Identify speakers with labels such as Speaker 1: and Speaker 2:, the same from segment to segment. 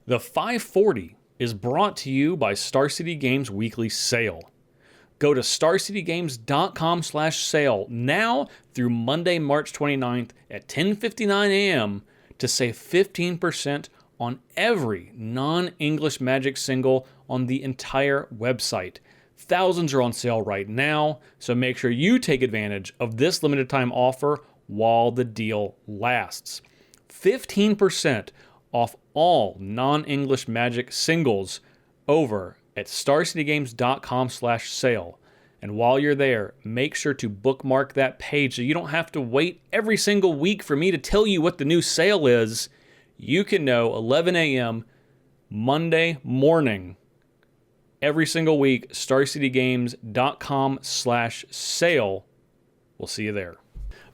Speaker 1: The 540 is brought to you by Star City Games Weekly Sale. Go to starcitygames.com/sale now through Monday, March 29th at 10:59 a.m. to save 15% on every non-English Magic single on the entire website. Thousands are on sale right now, so make sure you take advantage of this limited time offer while the deal lasts. 15% off all non-English Magic singles over at starcitygames.com/sale. And while you're there, make sure to bookmark that page so you don't have to wait every single week for me to tell you what the new sale is. You can know 11 a.m. Monday morning every single week, starcitygames.com/sale. We'll see you there.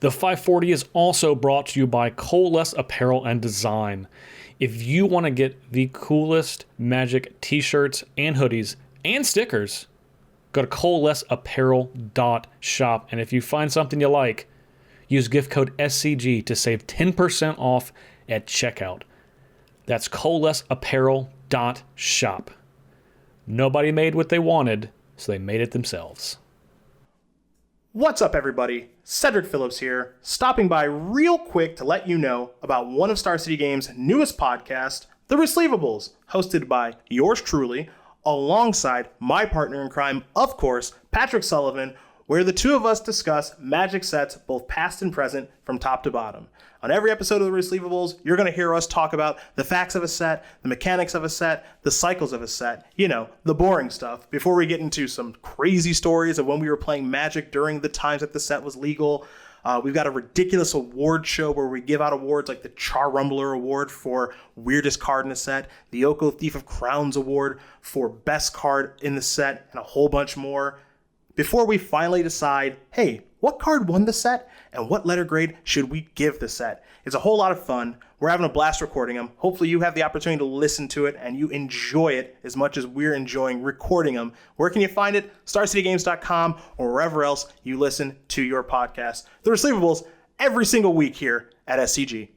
Speaker 1: The 540 is also brought to you by Coalesce Apparel and Design. If you want to get the coolest Magic t-shirts and hoodies and stickers, go to coalesceapparel.shop. And if you find something you like, use gift code SCG to save 10% off at checkout. That's coalesceapparel.shop. Nobody made what they wanted, so they made it themselves.
Speaker 2: What's up, everybody? Cedric Phillips here, stopping by real quick to let you know about one of Star City Games' newest podcasts, The Receivables, hosted by yours truly, alongside my partner in crime, of course, Patrick Sullivan, where the two of us discuss Magic sets, both past and present, from top to bottom. On every episode of The Receivables, you're going to hear us talk about the facts of a set, the mechanics of a set, the cycles of a set, the boring stuff, before we get into some crazy stories of when we were playing Magic during the times that the set was legal. We've got a ridiculous award show where we give out awards like the Char Rumbler Award for weirdest card in a set, the Oko Thief of Crowns Award for best card in the set, and a whole bunch more. Before we finally decide, hey, what card won the set and what letter grade should we give the set? It's a whole lot of fun. We're having a blast recording them. Hopefully you have the opportunity to listen to it and you enjoy it as much as we're enjoying recording them. Where can you find it? StarCityGames.com or wherever else you listen to your podcast. The Receivables every single week here at SCG.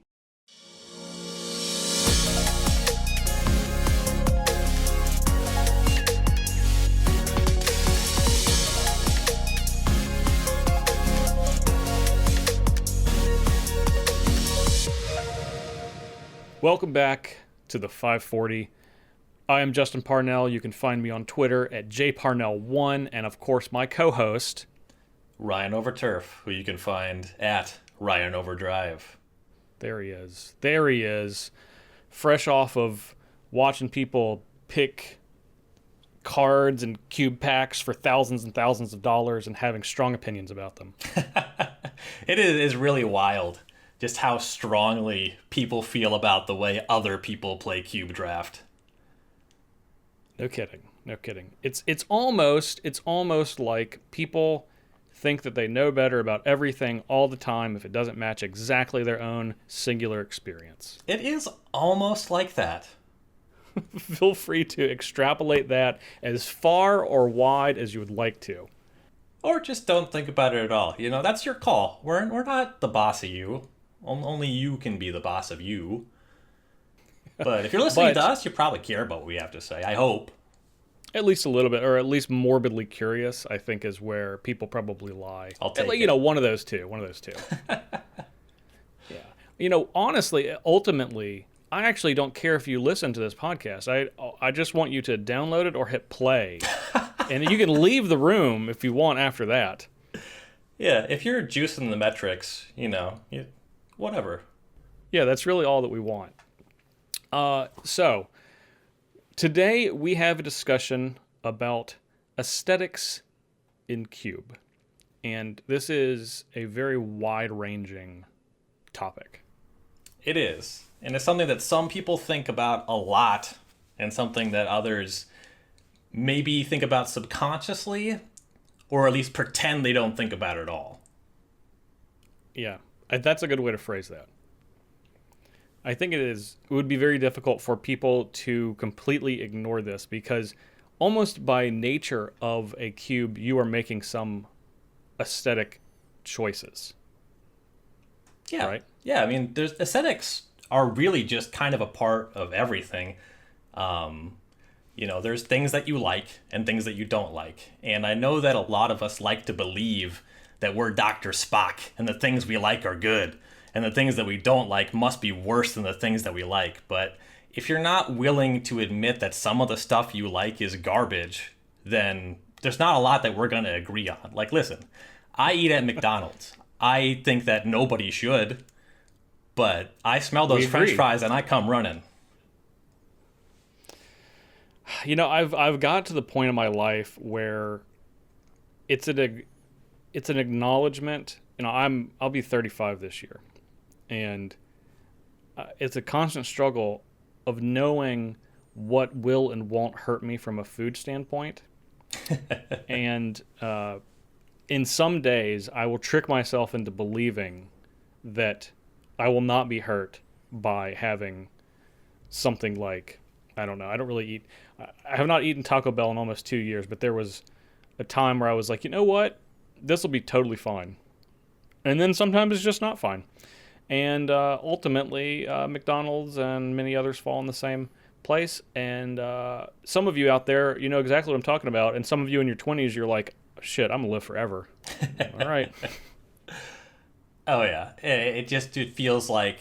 Speaker 1: Welcome back to the 540. I am Justin Parnell. You can find me on Twitter at jparnell1, and of course my co-host,
Speaker 3: Ryan Overturf, who you can find at Ryan Overdrive.
Speaker 1: There he is. There he is. Fresh off of watching people pick cards and cube packs for thousands and thousands of dollars and having strong opinions about them.
Speaker 3: It is really wild just how strongly people feel about the way other people play Cube Draft.
Speaker 1: No kidding. No kidding. It's almost like people think that they know better about everything all the time if it doesn't match exactly their own singular experience.
Speaker 3: It is almost like that.
Speaker 1: Feel free to extrapolate that as far or wide as you would like to.
Speaker 3: Or just don't think about it at all. That's your call. We're not the boss of you. Only you can be the boss of you. But if you're listening to us, you probably care about what we have to say, I hope.
Speaker 1: At least a little bit, or at least morbidly curious, I think is where people probably lie.
Speaker 3: I'll take it.
Speaker 1: One of those two. Yeah. Honestly, ultimately, I actually don't care if you listen to this podcast. I just want you to download it or hit play. And you can leave the room if you want after that.
Speaker 3: Yeah, if you're juicing the metrics, whatever.
Speaker 1: Yeah, that's really all that we want. So, today we have a discussion about aesthetics in Cube. And this is a very wide-ranging topic.
Speaker 3: It is. And it's something that some people think about a lot, and something that others maybe think about subconsciously, or at least pretend they don't think about it at all.
Speaker 1: Yeah. That's a good way to phrase that. I think it would be very difficult for people to completely ignore this because almost by nature of a cube, you are making some aesthetic choices.
Speaker 3: Yeah.
Speaker 1: Right?
Speaker 3: Yeah, I mean, aesthetics are really just kind of a part of everything. There's things that you like and things that you don't like. And I know that a lot of us like to believe that we're Dr. Spock and the things we like are good and the things that we don't like must be worse than the things that we like. But if you're not willing to admit that some of the stuff you like is garbage, then there's not a lot that we're going to agree on. Like, listen, I eat at McDonald's. I think that nobody should, but I smell those French fries and I come running.
Speaker 1: I've got to the point in my life where it's an acknowledgement. I'll be 35 this year, and it's a constant struggle of knowing what will and won't hurt me from a food standpoint. And in some days, I will trick myself into believing that I will not be hurt by having something like, I don't know, I don't really eat. I have not eaten Taco Bell in almost 2 years, but there was a time where I was like, you know what? This will be totally fine. And then sometimes it's just not fine. And ultimately, McDonald's and many others fall in the same place. And some of you out there, you know exactly what I'm talking about. And some of you in your 20s, you're like, shit, I'm going to live forever. All right.
Speaker 3: Oh, yeah. It feels like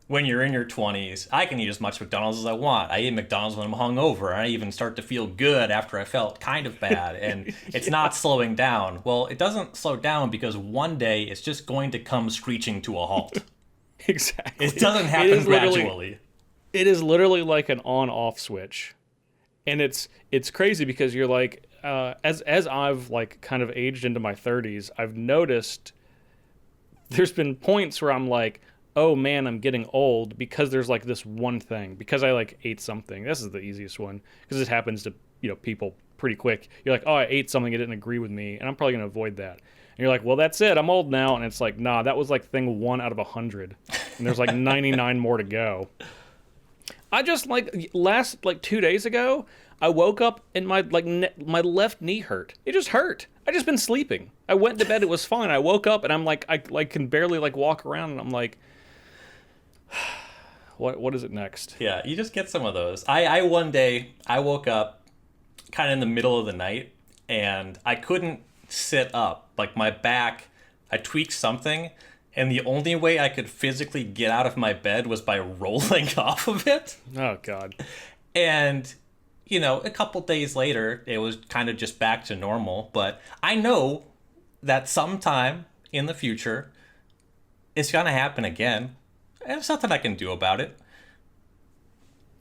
Speaker 3: when you're in your 20s, I can eat as much McDonald's as I want. I eat McDonald's when I'm hungover. I even start to feel good after I felt kind of bad. And it's not slowing down. Well, it doesn't slow down because one day it's just going to come screeching to a halt.
Speaker 1: Exactly.
Speaker 3: It doesn't happen gradually.
Speaker 1: It is literally like an on-off switch. And it's crazy because you're like, as I've like kind of aged into my 30s, I've noticed there's been points where I'm like, oh man, I'm getting old because there's like this one thing, because I like ate something. This is the easiest one because it happens to, people pretty quick. You're like, oh, I ate something, it didn't agree with me, and I'm probably going to avoid that. And you're like, well, that's it, I'm old now. And it's like, nah, that was like thing 1 out of 100. And there's like 99 more to go. I just last 2 days ago, I woke up and my my left knee hurt. It just hurt. I just been sleeping. I went to bed, it was fine. I woke up and I'm like, I can barely walk around, and I'm like, what is it next?
Speaker 3: Yeah, you just get some of those. I one day, I woke up kind of in the middle of the night, and I couldn't sit up. Like, my back, I tweaked something, and the only way I could physically get out of my bed was by rolling off of it.
Speaker 1: Oh, God.
Speaker 3: And, a couple days later, it was kind of just back to normal. But I know that sometime in the future, it's going to happen again. There's nothing I can do about it.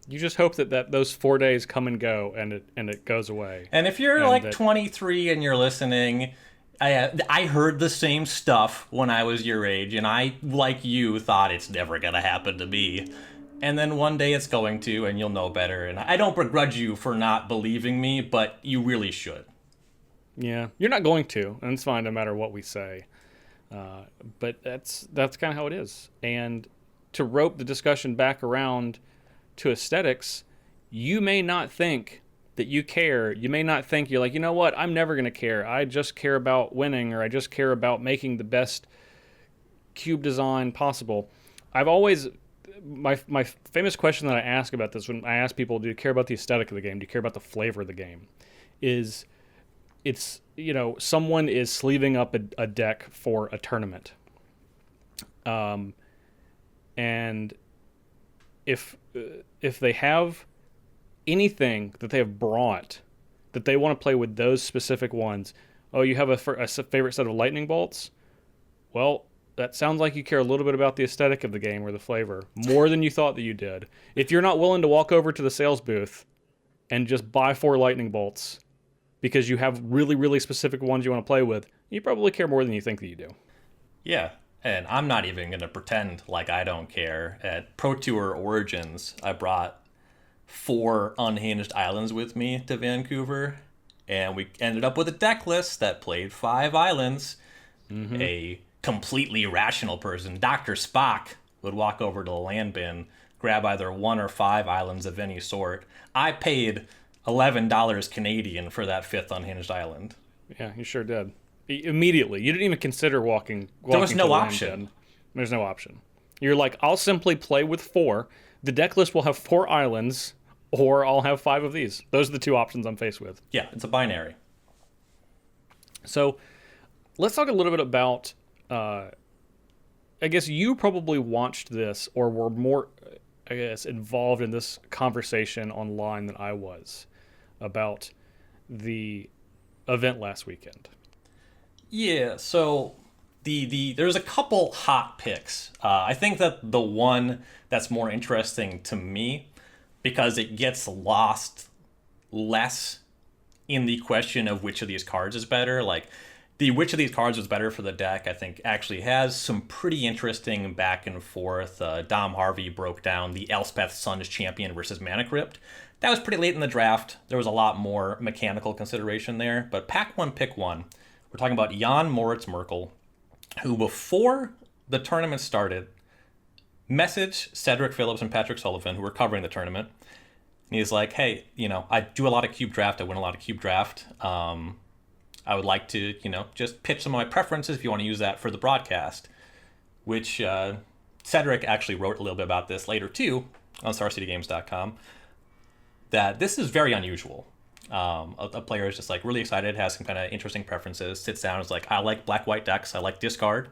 Speaker 1: You just hope that those 4 days come and go, and it goes away.
Speaker 3: And if you're 23 and you're listening, I heard the same stuff when I was your age, and I, like you, thought it's never going to happen to me. And then one day it's going to, and you'll know better. And I don't begrudge you for not believing me, but you really should.
Speaker 1: Yeah, you're not going to, and it's fine no matter what we say. But that's kind of how it is. And to rope the discussion back around to aesthetics, you may not think that you care. You may not think, you're like, you know what, I'm never going to care. I just care about winning, or I just care about making the best cube design possible. I've always, my famous question that I ask about this, when I ask people, do you care about the aesthetic of the game? Do you care about the flavor of the game? It's, someone is sleeving up a deck for a tournament. And if they have anything that they have brought that they want to play with those specific ones, oh, you have a favorite set of lightning bolts? Well, that sounds like you care a little bit about the aesthetic of the game or the flavor, more than you thought that you did. If you're not willing to walk over to the sales booth and just buy 4 lightning bolts because you have really, really specific ones you want to play with, you probably care more than you think that you do.
Speaker 3: Yeah. And I'm not even going to pretend like I don't care. At Pro Tour Origins, I brought 4 unhinged islands with me to Vancouver, and we ended up with a deck list that played 5 islands. Mm-hmm. A completely rational person, Dr. Spock, would walk over to the land bin, grab either 1 or 5 islands of any sort. I paid $11 Canadian for that 5th unhinged island.
Speaker 1: Yeah, you sure did. Immediately. You didn't even consider walking
Speaker 3: there was no
Speaker 1: to the
Speaker 3: option.
Speaker 1: land bin. There's no option. You're like, I'll simply play with 4. The deck list will have 4 islands, or I'll have 5 of these. Those are the 2 options I'm faced with.
Speaker 3: Yeah, it's a binary.
Speaker 1: So let's talk a little bit about, I guess you probably watched this or were more, I guess, involved in this conversation online than I was about the event last weekend.
Speaker 3: Yeah, so there's a couple hot picks. I think that the one that's more interesting to me, because it gets lost less in the question of which of these cards is better. Like, the which of these cards was better for the deck, I think, actually has some pretty interesting back and forth. Dom Harvey broke down the Elspeth Suns Champion versus Mana Crypt. That was pretty late in the draft. There was a lot more mechanical consideration there. But pack one, pick one. We're talking about Jan Moritz Merkel, who before the tournament started, messaged Cedric Phillips and Patrick Sullivan, who were covering the tournament. And he's like, hey, I do a lot of cube draft. I win a lot of cube draft. I would like to, just pitch some of my preferences if you want to use that for the broadcast, which Cedric actually wrote a little bit about this later, too, on StarCityGames.com, that this is very unusual. A player is just like really excited, has some kind of interesting preferences, sits down and is like, I like black-white decks, I like discard,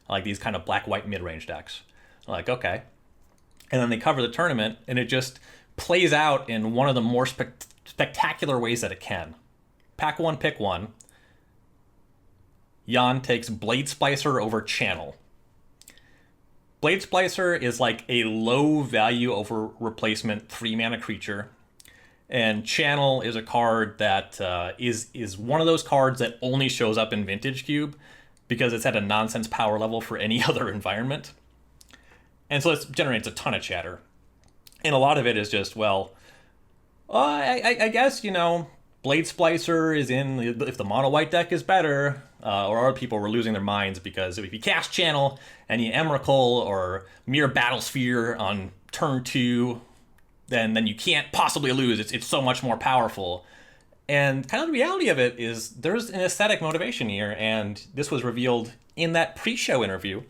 Speaker 3: I like these kind of black-white mid-range decks. I'm like, okay. And then they cover the tournament, and it just plays out in one of the more spectacular ways that it can. Pack one, pick one. Jan takes Blade Splicer over Channel. Blade Splicer is like a low value over replacement 3-mana creature. And Channel is a card that is one of those cards that only shows up in Vintage Cube because it's at a nonsense power level for any other environment. And so it generates a ton of chatter. And a lot of it is just, I guess, Blade Splicer is in if the mono white deck is better, or other people were losing their minds because if you cast Channel and you Emrakul or Mere Battlesphere on turn 2, then you can't possibly lose. It's so much more powerful. And kind of the reality of it is there's an aesthetic motivation here, and this was revealed in that pre-show interview.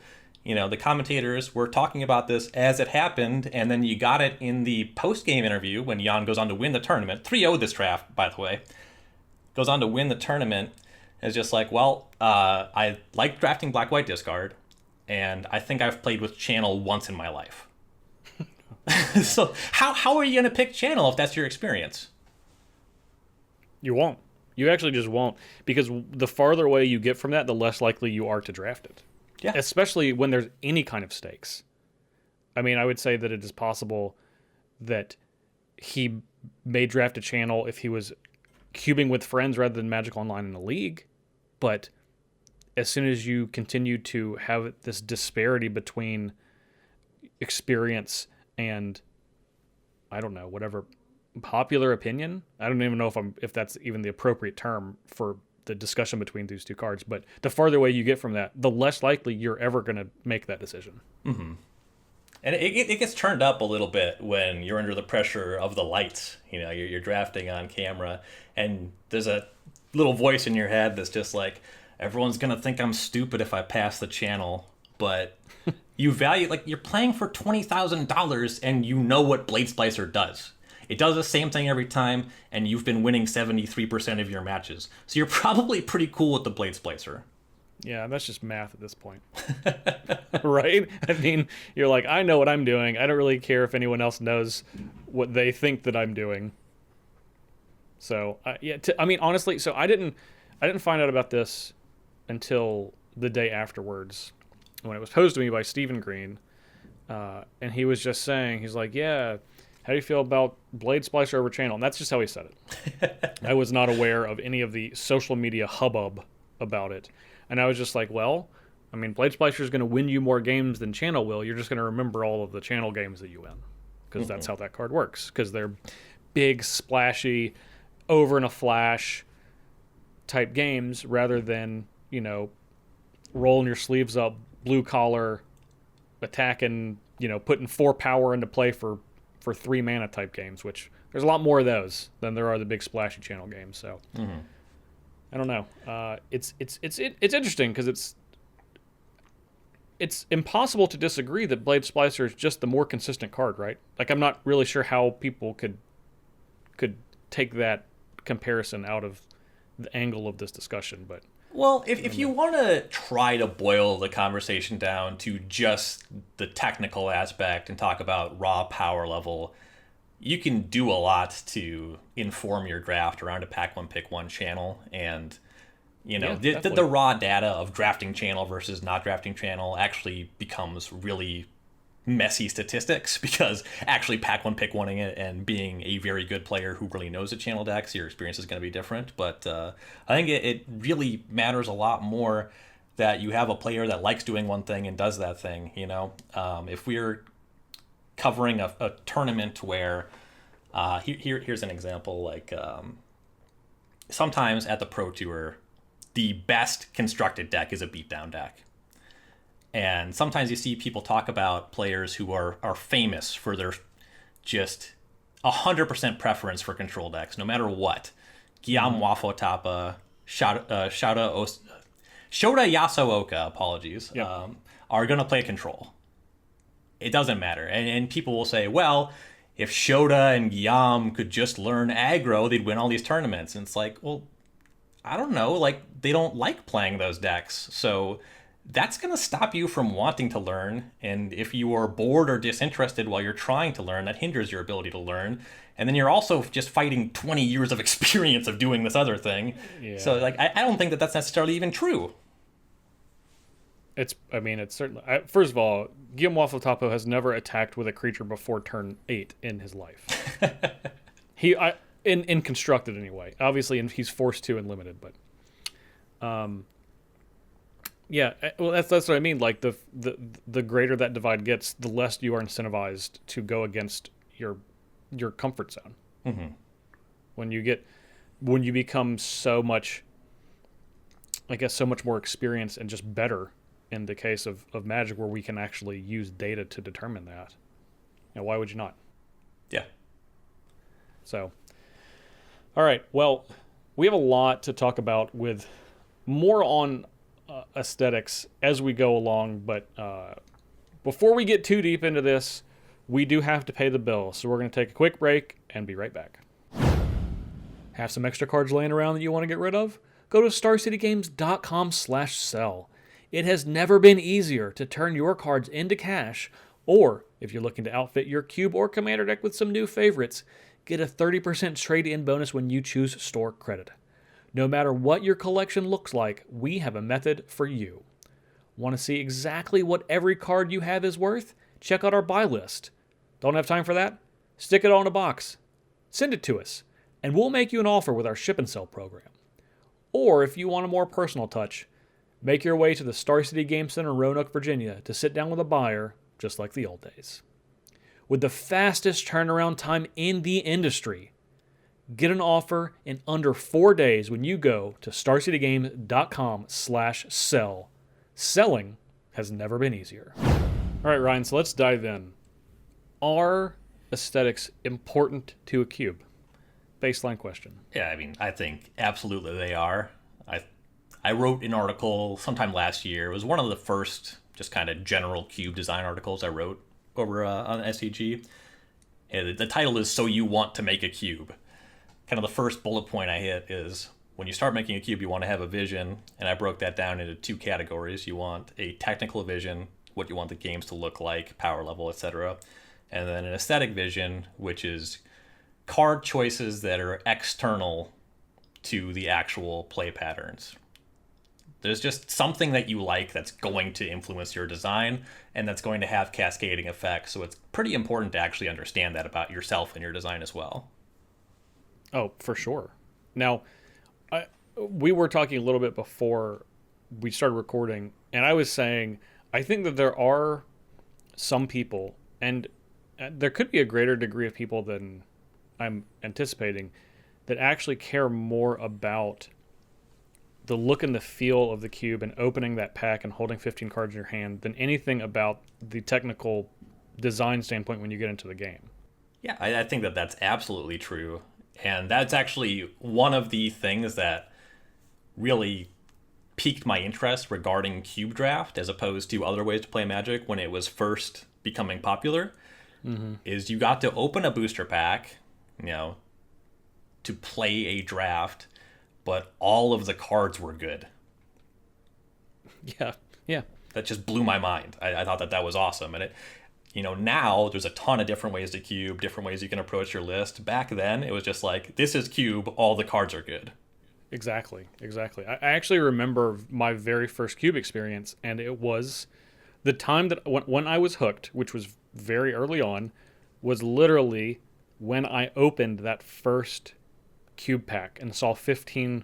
Speaker 3: The commentators were talking about this as it happened, and then you got it in the post-game interview when Jan goes on to win the tournament. 3-0 this draft, by the way. Goes on to win the tournament. It's just like, I like drafting black-white discard, and I think I've played with Channel once in my life. So how are you going to pick Channel if that's your experience?
Speaker 1: You won't. You actually just won't, because the farther away you get from that, the less likely you are to draft it.
Speaker 3: Yeah.
Speaker 1: Especially when there's any kind of stakes. I mean, I would say that it is possible that he may draft a Channel if he was cubing with friends rather than Magic Online in a league. But as soon as you continue to have this disparity between experience and, I don't know, whatever popular opinion, I don't even know if that's even the appropriate term for the discussion between these two cards, but the farther away you get from that, the less likely you're ever going to make that decision.
Speaker 3: Mm-hmm. And it gets turned up a little bit when you're under the pressure of the lights. You're drafting on camera, and there's a little voice in your head that's just like, everyone's going to think I'm stupid if I pass the Channel, but you value, you're playing for $20,000 and you know what Blade Splicer does. It does the same thing every time, and you've been winning 73% of your matches. So you're probably pretty cool with the Blade Splicer.
Speaker 1: Yeah, that's just math at this point. Right? I mean, you're like, I know what I'm doing. I don't really care if anyone else knows what they think that I'm doing. So, honestly, so I didn't find out about this until the day afterwards when it was posed to me by Stephen Green. And he was just saying, he's like, yeah, how do you feel about Blade Splicer over Channel? And that's just how he said it. I was not aware of any of the social media hubbub about it. And I was just like, Blade Splicer is going to win you more games than Channel will. You're just going to remember all of the Channel games that you win. Because that's how that card works. Because they're big, splashy, over in a flash type games rather than, rolling your sleeves up, blue collar, attacking, putting 4 power into play for 3 mana type games, which there's a lot more of those than there are the big splashy Channel games. So I don't know. It's interesting because it's impossible to disagree that Blade Splicer is just the more consistent card, right? I'm not really sure how people could could take that comparison out of the angle of this discussion. But
Speaker 3: well, if you want to try to boil the conversation down to just the technical aspect and talk about raw power level, you can do a lot to inform your draft around a pack one pick one channel. And the raw data of drafting channel versus not drafting channel actually becomes really messy statistics, because actually pack one pick oneing it and being a very good player who really knows the channel decks, your experience is going to be different. But I think it really matters a lot more that you have a player that likes doing one thing and does that thing. If we're covering a tournament where here's an example, like sometimes at the Pro Tour the best constructed deck is a beatdown deck. And sometimes you see people talk about players who are famous for their just 100% preference for control decks, no matter what. Guillaume Wafo-Tapa, Shota Yasuoka, apologies, are going to play control. It doesn't matter. And people will say, well, if Shota and Guillaume could just learn aggro, they'd win all these tournaments. And it's like, well, I don't know. Like, they don't like playing those decks. So that's going to stop you from wanting to learn. And if you are bored or disinterested while you're trying to learn, that hinders your ability to learn. And then you're also just fighting 20 years of experience of doing this other thing. Yeah. So, like, I don't think that that's necessarily even true.
Speaker 1: It's certainly... first of all, Guillaume Wafo-Tapa has never attacked with a creature before turn 8 in his life. In constructed, anyway. Obviously, he's forced to in limited, but... yeah, well, that's what I mean. Like, the greater that divide gets, the less you are incentivized to go against your comfort zone.
Speaker 3: Mm-hmm.
Speaker 1: When you become so much more experienced and just better in the case of Magic, where we can actually use data to determine that. Why would you not?
Speaker 3: Yeah.
Speaker 1: So, all right. Well, we have a lot to talk about with more on aesthetics as we go along, but before we get too deep into this, we do have to pay the bill, so we're going to take a quick break and be right back. Have some extra cards laying around that you want to get rid of? Go to starcitygames.com/sell. It has never been easier to turn your cards into cash, or if you're looking to outfit your cube or commander deck with some new favorites, get a 30% trade-in bonus when you choose store credit. No matter what your collection looks like, we have a method for you. Want to see exactly what every card you have is worth? Check out our buy list. Don't have time for that? Stick it on a box. Send it to us, and we'll make you an offer with our ship and sell program. Or if you want a more personal touch, make your way to the Star City Game Center in Roanoke, Virginia to sit down with a buyer just like the old days. With the fastest turnaround time in the industry, get an offer in under 4 days when you go to starcitygames.com/sell. Selling has never been easier. All right, Ryan, so let's dive in. Are aesthetics important to a cube? Baseline question.
Speaker 3: Yeah, I think absolutely they are. I wrote an article sometime last year. It was one of the first just kind of general cube design articles I wrote over on SCG. And the title is So You Want to Make a Cube. Kind of the first bullet point I hit is when you start making a cube, you want to have a vision. And I broke that down into 2 categories. You want a technical vision, what you want the games to look like, power level, etc. And then an aesthetic vision, which is card choices that are external to the actual play patterns. There's just something that you like that's going to influence your design and that's going to have cascading effects. So it's pretty important to actually understand that about yourself and your design as well.
Speaker 1: Oh, for sure. Now, we were talking a little bit before we started recording, and I was saying I think that there are some people, and there could be a greater degree of people than I'm anticipating, that actually care more about the look and the feel of the cube and opening that pack and holding 15 cards in your hand than anything about the technical design standpoint when you get into the game.
Speaker 3: Yeah, I think that that's absolutely true. And that's actually one of the things that really piqued my interest regarding cube draft as opposed to other ways to play Magic when it was first becoming popular, is you got to open a booster pack, to play a draft, but all of the cards were good.
Speaker 1: Yeah.
Speaker 3: That just blew my mind. I thought that was awesome. And now there's a ton of different ways to cube, different ways you can approach your list. Back then, it was just like, this is cube, all the cards are good.
Speaker 1: Exactly. I actually remember my very first cube experience, and it was the time that when I was hooked, which was very early on, was literally when I opened that first cube pack and saw 15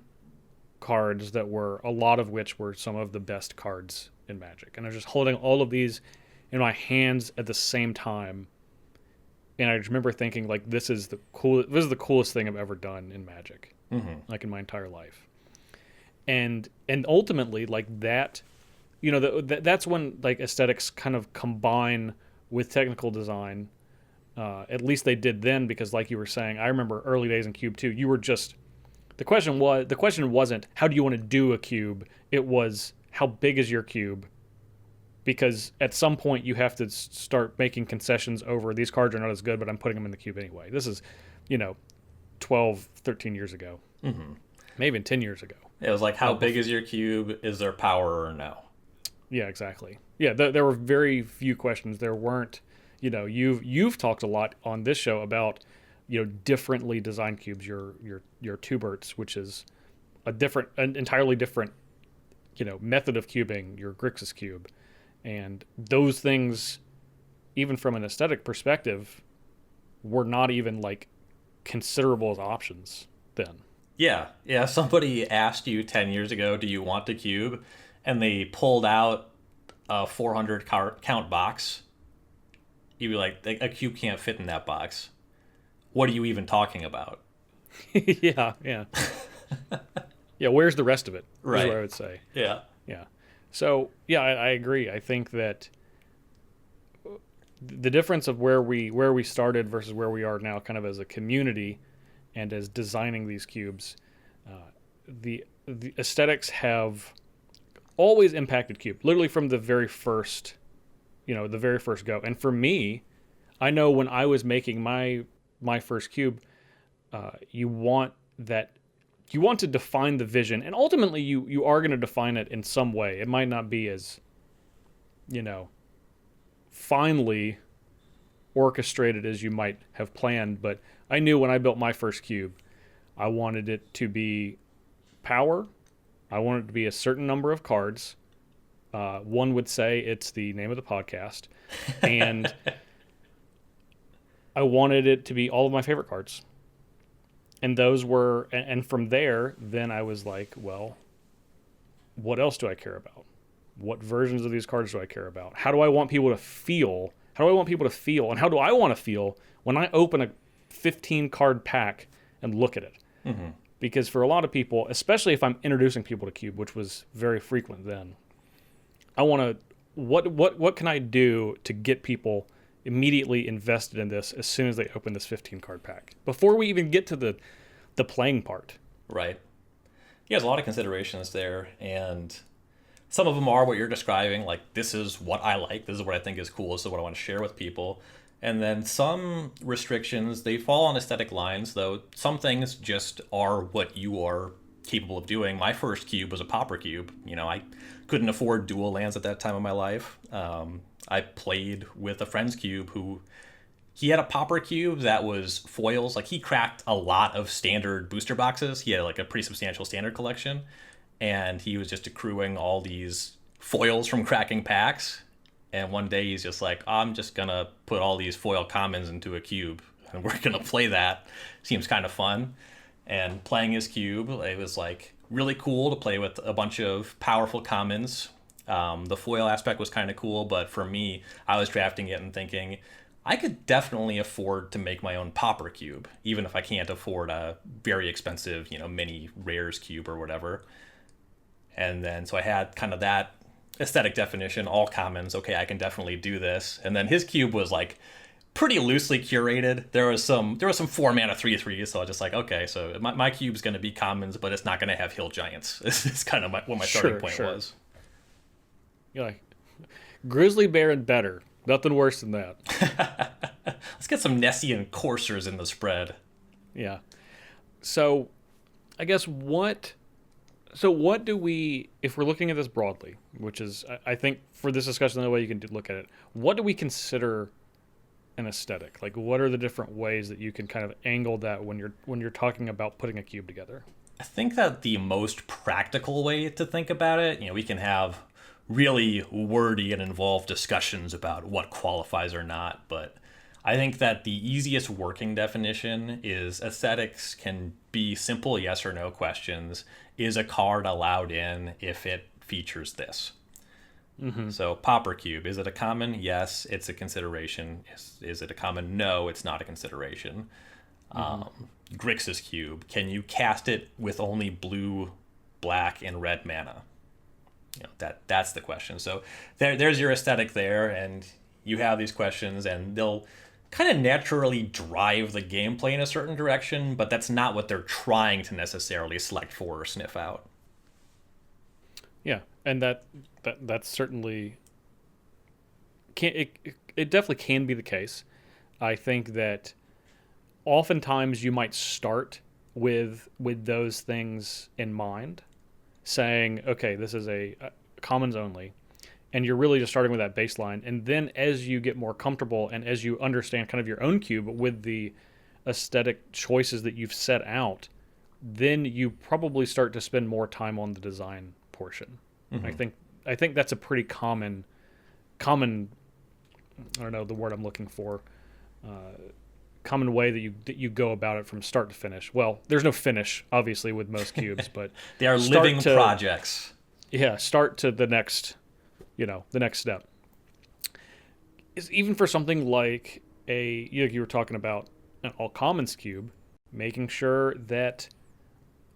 Speaker 1: cards that were, a lot of which were some of the best cards in Magic. And I was just holding all of these in my hands at the same time. And I just remember thinking, like, this is the coolest thing I've ever done in Magic, like in my entire life. And ultimately, like that, that's when like aesthetics kind of combine with technical design. At least they did then, because like you were saying, I remember early days in Cube 2, you were just, the question wasn't how do you want to do a cube, it was how big is your cube, because at some point you have to start making concessions over, these cards are not as good, but I'm putting them in the cube anyway. This is 12, 13 years ago, maybe even 10 years ago.
Speaker 3: It was like, how big is your cube, is there power or no?
Speaker 1: Yeah, exactly. Yeah, there were very few questions. There weren't, you've talked a lot on this show about, differently designed cubes. Your Tuberts, which is an entirely different, method of cubing. Your Grixis cube, and those things, even from an aesthetic perspective, were not even like considerable as options then.
Speaker 3: Yeah. Somebody asked you 10 years ago, do you want the cube? And they pulled out a 400 count box. You'd be like, a cube can't fit in that box. What are you even talking about?
Speaker 1: Yeah. Yeah, where's the rest of it?
Speaker 3: Right.
Speaker 1: Is what I would say.
Speaker 3: Yeah.
Speaker 1: So, yeah, I agree. I think that the difference of where we started versus where we are now, kind of as a community and as designing these cubes, the aesthetics have always impacted cube, literally from the very first go. And for me, I know when I was making my first cube, you want to define the vision, and ultimately you are going to define it in some way. It might not be as, finely orchestrated as you might have planned, but I knew when I built my first cube, I wanted it to be power. I wanted it to be a certain number of cards. One would say it's the name of the podcast. And I wanted it to be all of my favorite cards. And those were, and from there, then I was like, well, what else do I care about? What versions of these cards do I care about? How do I want people to feel? And how do I want to feel when I open a 15 card pack and look at it? Mm-hmm. Because for a lot of people, especially if I'm introducing people to Cube, which was very frequent then, I want to, what can I do to get people immediately invested in this as soon as they open this 15 card pack, before we even get to the playing part?
Speaker 3: Right. Yeah, there's a lot of considerations there, and some of them are what you're describing, like, this is what I like, this is what I think is cool, this is what I want to share with people. And then some restrictions, they fall on aesthetic lines, though some things just are what you are capable of doing. My first cube was a pauper cube. I couldn't afford dual lands at that time of my life. I played with a friend's cube who, he had a pauper cube that was foils. Like, he cracked a lot of standard booster boxes. He had like a pretty substantial standard collection, and he was just accruing all these foils from cracking packs. And one day he's just like, I'm just going to put all these foil commons into a cube, and we're going to play that. Seems kind of fun. And playing his cube, it was like really cool to play with a bunch of powerful commons. The foil aspect was kind of cool, but for me, I was drafting it and thinking, I could definitely afford to make my own pauper cube, even if I can't afford a very expensive, mini rares cube or whatever. And then, so I had kind of that aesthetic definition, all commons. Okay, I can definitely do this. And then his cube was like pretty loosely curated. There was some 4-mana 3/3, so I was just like, okay, so my cube's going to be commons, but it's not going to have hill giants. This is kind of what my starting point was.
Speaker 1: You're like, grizzly bear and better. Nothing worse than that.
Speaker 3: Let's get some Nessian coursers in the spread.
Speaker 1: Yeah. So I guess what do we, if we're looking at this broadly, which is, I think for this discussion, the way you can look at it, what do we consider an aesthetic? Like, what are the different ways that you can kind of angle that when you're talking about putting a cube together?
Speaker 3: I think that the most practical way to think about it, we can have really wordy and involved discussions about what qualifies or not, but I think that the easiest working definition is aesthetics can be simple yes or no questions. Is a card allowed in if it features this? Mm-hmm. So Pauper Cube, is it a common? Yes, it's a consideration. Is it a common? No, it's not a consideration. Grixis Cube, can you cast it with only blue, black, and red mana? That's the question. So there's your aesthetic there, and you have these questions, and they'll kind of naturally drive the gameplay in a certain direction, but that's not what they're trying to necessarily select for or sniff out.
Speaker 1: Yeah, and that's certainly it definitely can be the case. I think that oftentimes you might start with those things in mind, saying, okay, this is a commons only, and you're really just starting with that baseline. And then as you get more comfortable and as you understand kind of your own cube with the aesthetic choices that you've set out, then you probably start to spend more time on the design portion. Mm-hmm. I think that's a pretty common, I don't know the word I'm looking for, common way that you go about it from start to finish. Well, there's no finish, obviously, with most cubes, but
Speaker 3: they are living projects.
Speaker 1: Yeah, start to the next step. Is even for something like you were talking about an all commons cube, making sure that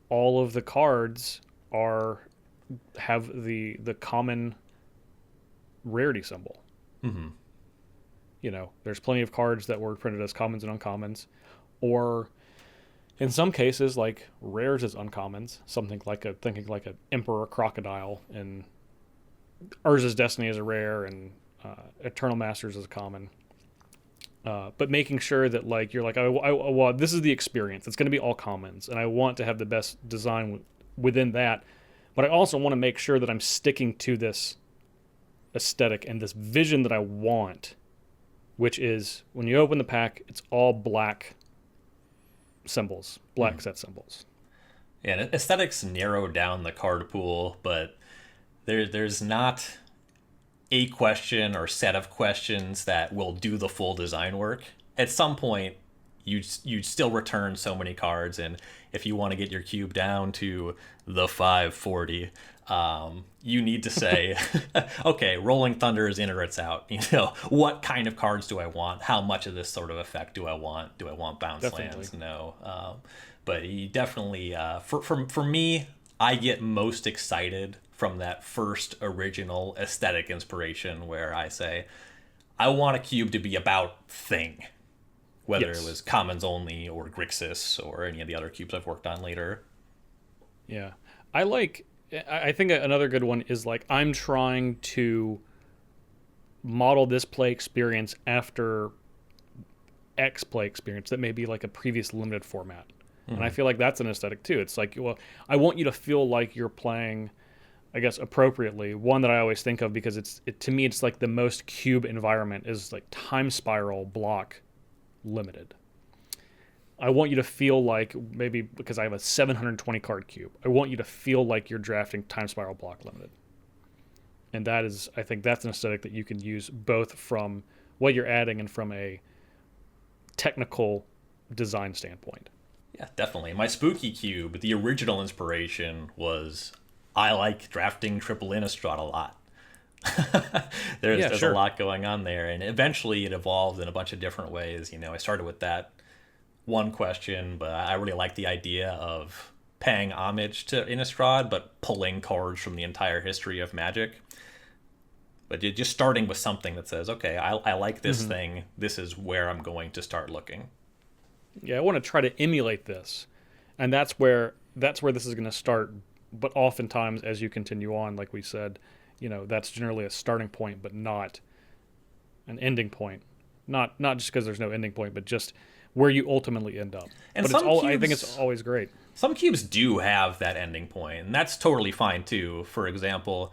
Speaker 1: all of the cards have the common rarity symbol. Mm-hmm. There's plenty of cards that were printed as commons and uncommons, or in some cases, like rares as uncommons, thinking like an Emperor Crocodile, and Urza's Destiny is a rare, and Eternal Masters is a common. But making sure that you're like, well, this is the experience. It's going to be all commons, and I want to have the best design within that. But I also want to make sure that I'm sticking to this aesthetic and this vision that I want, which is when you open the pack, it's all black symbols, black set symbols.
Speaker 3: Yeah, and aesthetics narrow down the card pool, but there's not a question or set of questions that will do the full design work. At some point, you still return so many cards, and if you want to get your cube down to the 540, you need to say, okay, Rolling Thunder is in or it's out. What kind of cards do I want? How much of this sort of effect do I want? Do I want bounce lands? No. But you definitely, for me, I get most excited from that first original aesthetic inspiration where I say, I want a cube to be about thing. Whether it was commons only or Grixis or any of the other cubes I've worked on later.
Speaker 1: Yeah. I think another good one is I'm trying to model this play experience after X play experience that may be like a previous limited format. Mm-hmm. And I feel like that's an aesthetic too. It's like, well, I want you to feel like you're playing, I guess, appropriately. One that I always think of because to me, it's like the most cube environment is like Time Spiral block limited. I want you to feel like, maybe because I have a 720 card cube, I want you to feel like you're drafting Time Spiral block limited. And I think that's an aesthetic that you can use both from what you're adding and from a technical design standpoint.
Speaker 3: Yeah, definitely. My Spooky Cube, the original inspiration was I like drafting Triple Innistrad a lot. There's a lot going on there, and eventually it evolved in a bunch of different ways. I started with that one question, but I really like the idea of paying homage to Innistrad, but pulling cards from the entire history of Magic. But you're just starting with something that says, okay, I like this thing. This is where I'm going to start looking.
Speaker 1: Yeah, I want to try to emulate this, and that's where this is going to start. But oftentimes, as you continue on, like we said, that's generally a starting point, but not an ending point. Not just because there's no ending point, but just where you ultimately end up.
Speaker 3: And
Speaker 1: But I think it's always great.
Speaker 3: Some cubes do have that ending point, and that's totally fine too. For example,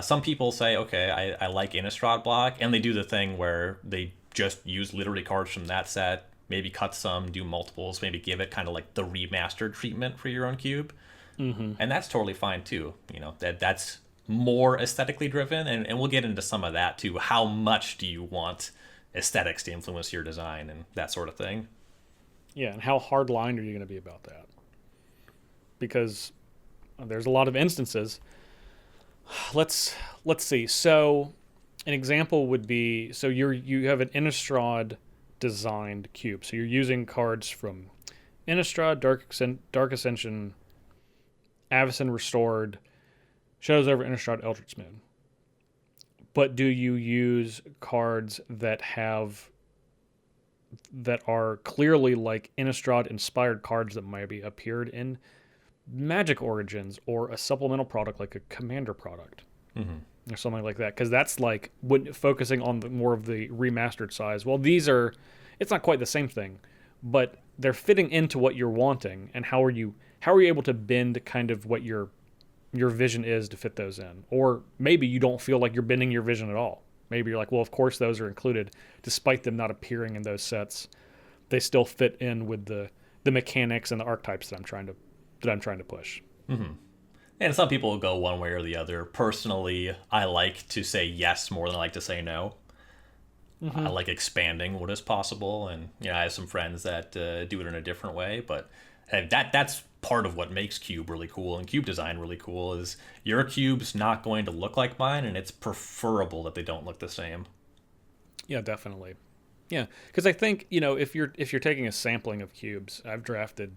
Speaker 3: some people say, okay, I like Innistrad block, and they do the thing where they just use literally cards from that set, maybe cut some, do multiples, maybe give it kind of like the remastered treatment for your own cube. Mm-hmm. And that's totally fine too. You know, that's more aesthetically driven, and we'll get into some of that too. How much do you want aesthetics to influence your design and that sort of thing?
Speaker 1: Yeah, and how hard-lined are you going to be about that? Because there's a lot of instances. Let's see. So an example would be, so you have an Innistrad designed cube. So you're using cards from Innistrad, Dark Ascension, Avacyn Restored, Shadows over Innistrad, Eldritch Moon. But do you use cards that are clearly like Innistrad inspired cards that might be appeared in Magic Origins or a supplemental product like a Commander product or something like that? Because that's like focusing on more of the remastered size. Well, it's not quite the same thing, but they're fitting into what you're wanting. And how are you able to bend kind of what your vision is to fit those in? Or maybe you don't feel like you're bending your vision at all. Maybe you're like, well, of course those are included, despite them not appearing in those sets. They still fit in with the mechanics and the archetypes that I'm trying to push.
Speaker 3: Mm-hmm. And some people will go one way or the other. Personally, I like to say yes more than I like to say no. Mm-hmm. I like expanding what is possible, and I have some friends that do it in a different way. But that's part of what makes cube really cool and cube design really cool. Is your cube's not going to look like mine, and it's preferable that they don't look the same.
Speaker 1: Yeah, definitely. Yeah, because I think if you're taking a sampling of cubes, I've drafted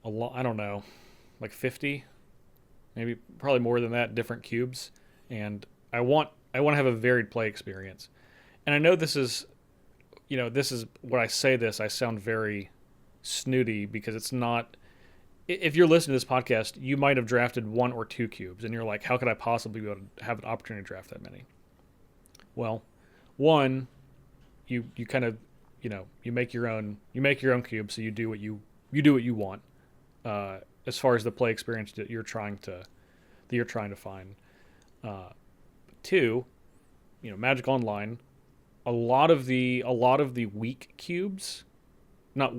Speaker 1: a lot. I don't know, like 50, maybe probably more than that, different cubes, and I want to have a varied play experience. And I know this is when I say this, I sound very snooty because it's not. If you're listening to this podcast, you might have drafted 1 or 2 cubes, and you're like, how could I possibly be able to have an opportunity to draft that many? Well, one, you kind of, you make your own cube, so you do what you want, as far as the play experience that you're trying to find. 2, Magic Online, a lot of the weak cubes. Not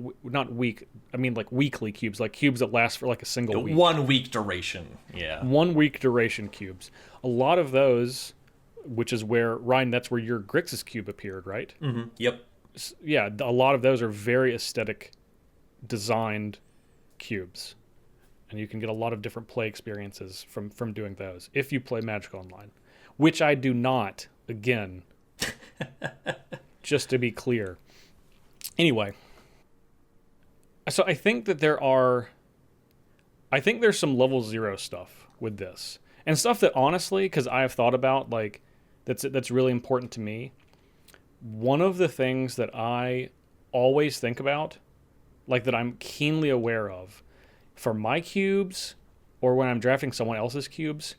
Speaker 1: weak. I mean like weekly cubes, like cubes that last for like a single week.
Speaker 3: 1 week duration. Yeah.
Speaker 1: 1 week duration cubes. A lot of those, which is where Ryan, that's where your Grixis cube appeared, right?
Speaker 3: Mm-hmm. Yep.
Speaker 1: Yeah, a lot of those are very aesthetic designed cubes, and you can get a lot of different play experiences from doing those if you play Magic Online, which I do not. Again, just to be clear. Anyway. So I think that there's some level 0 stuff with this, and stuff that honestly, because I have thought about, like, that's really important to me. One of the things that I always think about, like that I'm keenly aware of, for my cubes, or when I'm drafting someone else's cubes,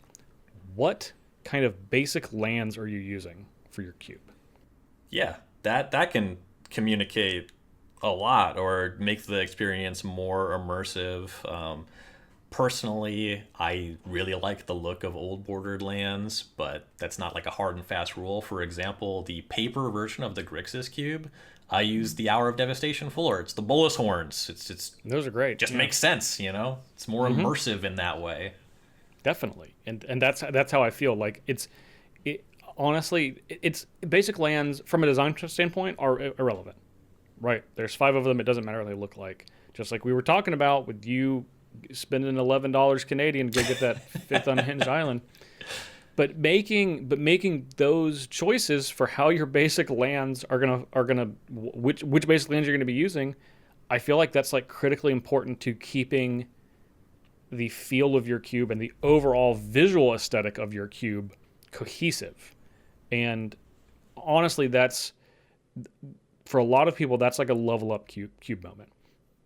Speaker 1: what kind of basic lands are you using for your cube?
Speaker 3: Yeah, that can communicate a lot or make the experience more immersive. Personally, I really like the look of old bordered lands, but that's not like a hard and fast rule. For example, the paper version of the Grixis cube, I use the Hour of Devastation Fuller. It's the Bolus Horns. It's
Speaker 1: those are great.
Speaker 3: Just makes sense, It's more immersive in that way.
Speaker 1: Definitely, and that's how I feel. Like honestly, it's basic lands from a design standpoint are irrelevant. Right. There's 5 of them. It doesn't matter what they look like. Just like we were talking about with you spending $11 Canadian to go get that 5th Unhinged Island. But making those choices for how your basic lands are gonna which basic lands you're gonna be using, I feel like that's like critically important to keeping the feel of your cube and the overall visual aesthetic of your cube cohesive. And honestly, that's, for a lot of people, that's like a level up cube moment.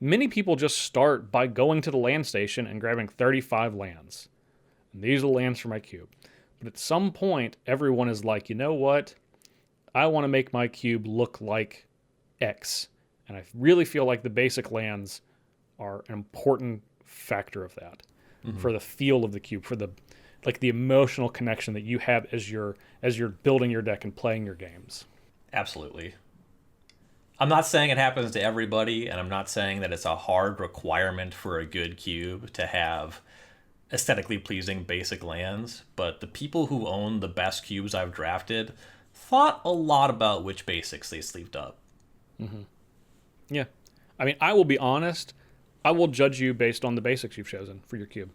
Speaker 1: Many people just start by going to the land station and grabbing 35 lands. And these are the lands for my cube. But at some point, everyone is like, you know what? I want to make my cube look like X. And I really feel like the basic lands are an important factor of that for the feel of the cube, for the emotional connection that you have as you're building your deck and playing your games.
Speaker 3: Absolutely. I'm not saying it happens to everybody, and I'm not saying that it's a hard requirement for a good cube to have aesthetically pleasing basic lands, but the people who own the best cubes I've drafted thought a lot about which basics they sleeved up.
Speaker 1: Yeah. I mean, I will be honest. I will judge you based on the basics you've chosen for your cube.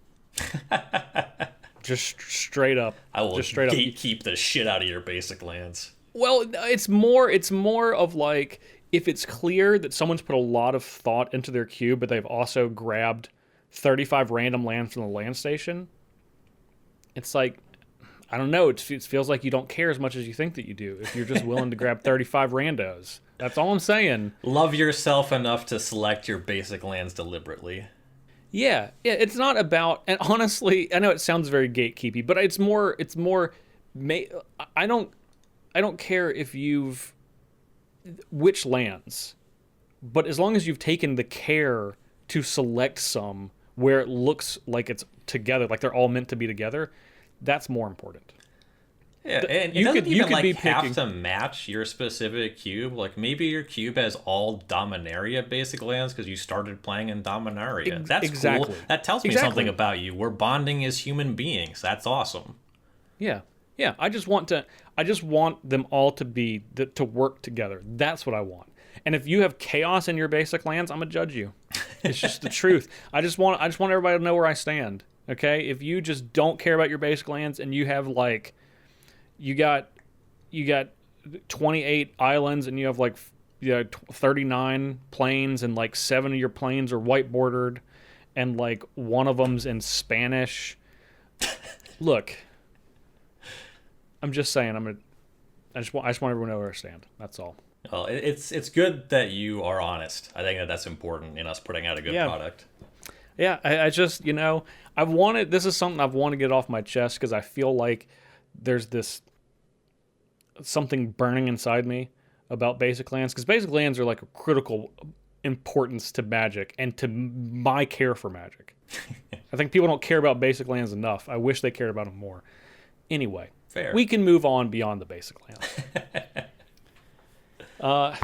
Speaker 1: Just straight up.
Speaker 3: I will
Speaker 1: just straight
Speaker 3: gatekeep the shit out of your basic lands.
Speaker 1: Well, it's more of like, if it's clear that someone's put a lot of thought into their cube, but they've also grabbed 35 random lands from the land station, it's like, I don't know, it feels like you don't care as much as you think that you do if you're just willing to grab 35 randos. That's all I'm saying.
Speaker 3: Love yourself enough to select your basic lands deliberately.
Speaker 1: Yeah, it's not about, and honestly, I know it sounds very gatekeepy, but it's more, I don't care if you've, which lands, but as long as you've taken the care to select some where it looks like it's together, like they're all meant to be together, that's more important.
Speaker 3: Yeah, and you could have to match your specific cube. Like, maybe your cube has all Dominaria basic lands because you started playing in Dominaria. That's
Speaker 1: exactly
Speaker 3: cool. That tells me something about you. We're bonding as human beings. That's awesome.
Speaker 1: Yeah. I just want them all to work together. That's what I want. And if you have chaos in your basic lands, I'm gonna judge you. It's just the truth. I just want everybody to know where I stand. Okay? If you just don't care about your basic lands and you have like, you got 28 islands and you have like 39 planes and like 7 of your planes are white bordered and like one of them's in Spanish. Look, I'm just saying, I just want everyone to know where I stand. That's all.
Speaker 3: Well, it's good that you are honest. I think that's important in us putting out a good product.
Speaker 1: Yeah, I just, this is something I've wanted to get off my chest because I feel like there's something burning inside me about basic lands, because basic lands are like a critical importance to Magic and to my care for Magic. I think people don't care about basic lands enough. I wish they cared about them more. Anyway,
Speaker 3: fair. We
Speaker 1: can move on beyond the basic lands.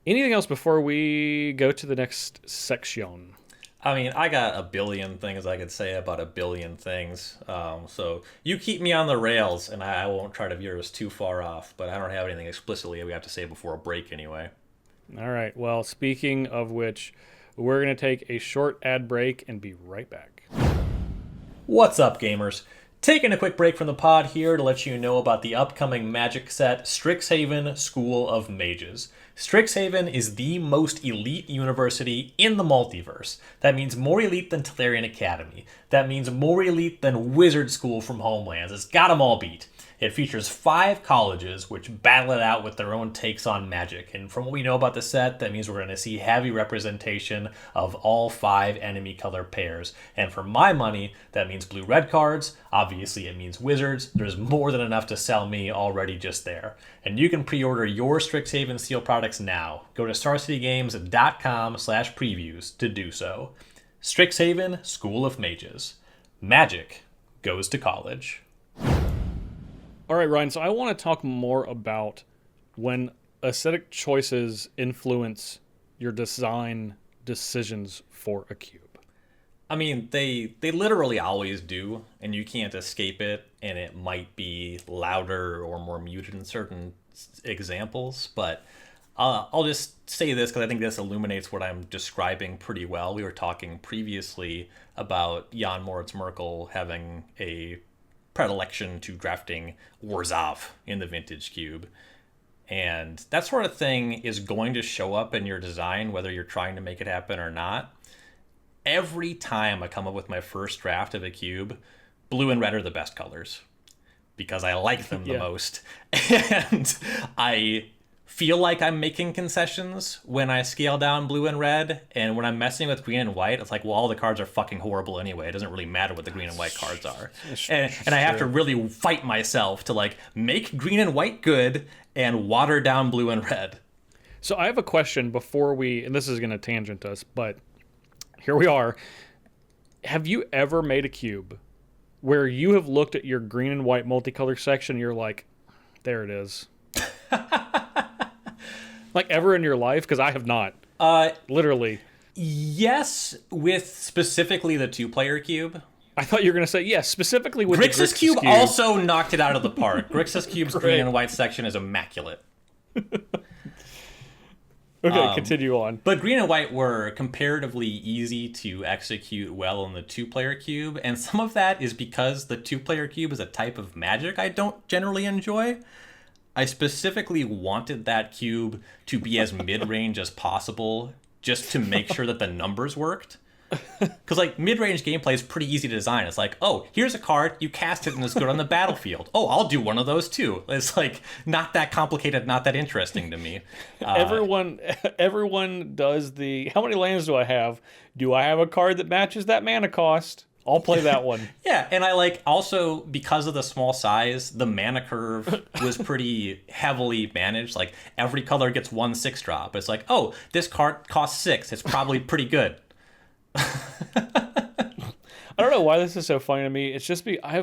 Speaker 1: Anything else before we go to the next section?
Speaker 3: I mean, I got a billion things I could say about a billion things. So you keep me on the rails, and I won't try to veer us too far off. But I don't have anything explicitly we have to say before a break anyway.
Speaker 1: All right. Well, speaking of which, we're going to take a short ad break and be right back.
Speaker 3: What's up, gamers? Taking a quick break from the pod here to let you know about the upcoming Magic set, Strixhaven School of Mages. Strixhaven is the most elite university in the multiverse. That means more elite than Tolarian Academy. That means more elite than Wizard School from Homelands. It's got them all beat. It features 5 colleges which battle it out with their own takes on Magic. And from what we know about the set, that means we're going to see heavy representation of all 5 enemy color pairs. And for my money, that means blue-red cards. Obviously, it means wizards. There's more than enough to sell me already just there. And you can pre-order your Strixhaven Steel products now. Go to starcitygames.com/previews to do so. Strixhaven School of Mages. Magic goes to college.
Speaker 1: All right, Ryan, so I want to talk more about when aesthetic choices influence your design decisions for a cube.
Speaker 3: I mean, they literally always do, and you can't escape it, and it might be louder or more muted in certain examples, but I'll just say this because I think this illuminates what I'm describing pretty well. We were talking previously about Jan Moritz Merkel having a predilection to drafting Orzhov in the Vintage Cube. And that sort of thing is going to show up in your design, whether you're trying to make it happen or not. Every time I come up with my first draft of a cube, blue and red are the best colors because I like them the most. And I feel like I'm making concessions when I scale down blue and red, and when I'm messing with green and white, it's like, well, all the cards are fucking horrible anyway. It doesn't really matter what the green and white cards are. And I have to really fight myself to like make green and white good and water down blue and red.
Speaker 1: So I have a question before and this is going to tangent us, but here we are. Have you ever made a cube where you have looked at your green and white multicolor section and you're like, there it is? Like ever in your life? Because I have not. Literally.
Speaker 3: Yes, with specifically the 2-player cube.
Speaker 1: I thought you were going to say, yes, specifically with
Speaker 3: Grixis
Speaker 1: the
Speaker 3: cube also knocked it out of the park. Grixis cube's
Speaker 1: Great.
Speaker 3: green and white section is immaculate.
Speaker 1: Okay, continue on.
Speaker 3: But green and white were comparatively easy to execute well on the 2-player cube, and some of that is because the 2-player cube is a type of Magic I don't generally enjoy. I specifically wanted that cube to be as mid-range as possible, just to make sure that the numbers worked. Because, like, mid-range gameplay is pretty easy to design. It's like, oh, here's a card, you cast it and it's good on the battlefield. Oh, I'll do one of those too. It's, like, not that complicated, not that interesting to me.
Speaker 1: Everyone does how many lands do I have? Do I have a card that matches that mana cost? I'll play that one.
Speaker 3: Yeah, and I also, because of the small size, the mana curve was pretty heavily managed. Like, every color gets 1 6-drop. It's like, oh, this card costs 6. It's probably pretty good.
Speaker 1: I don't know why this is so funny to me. It's just I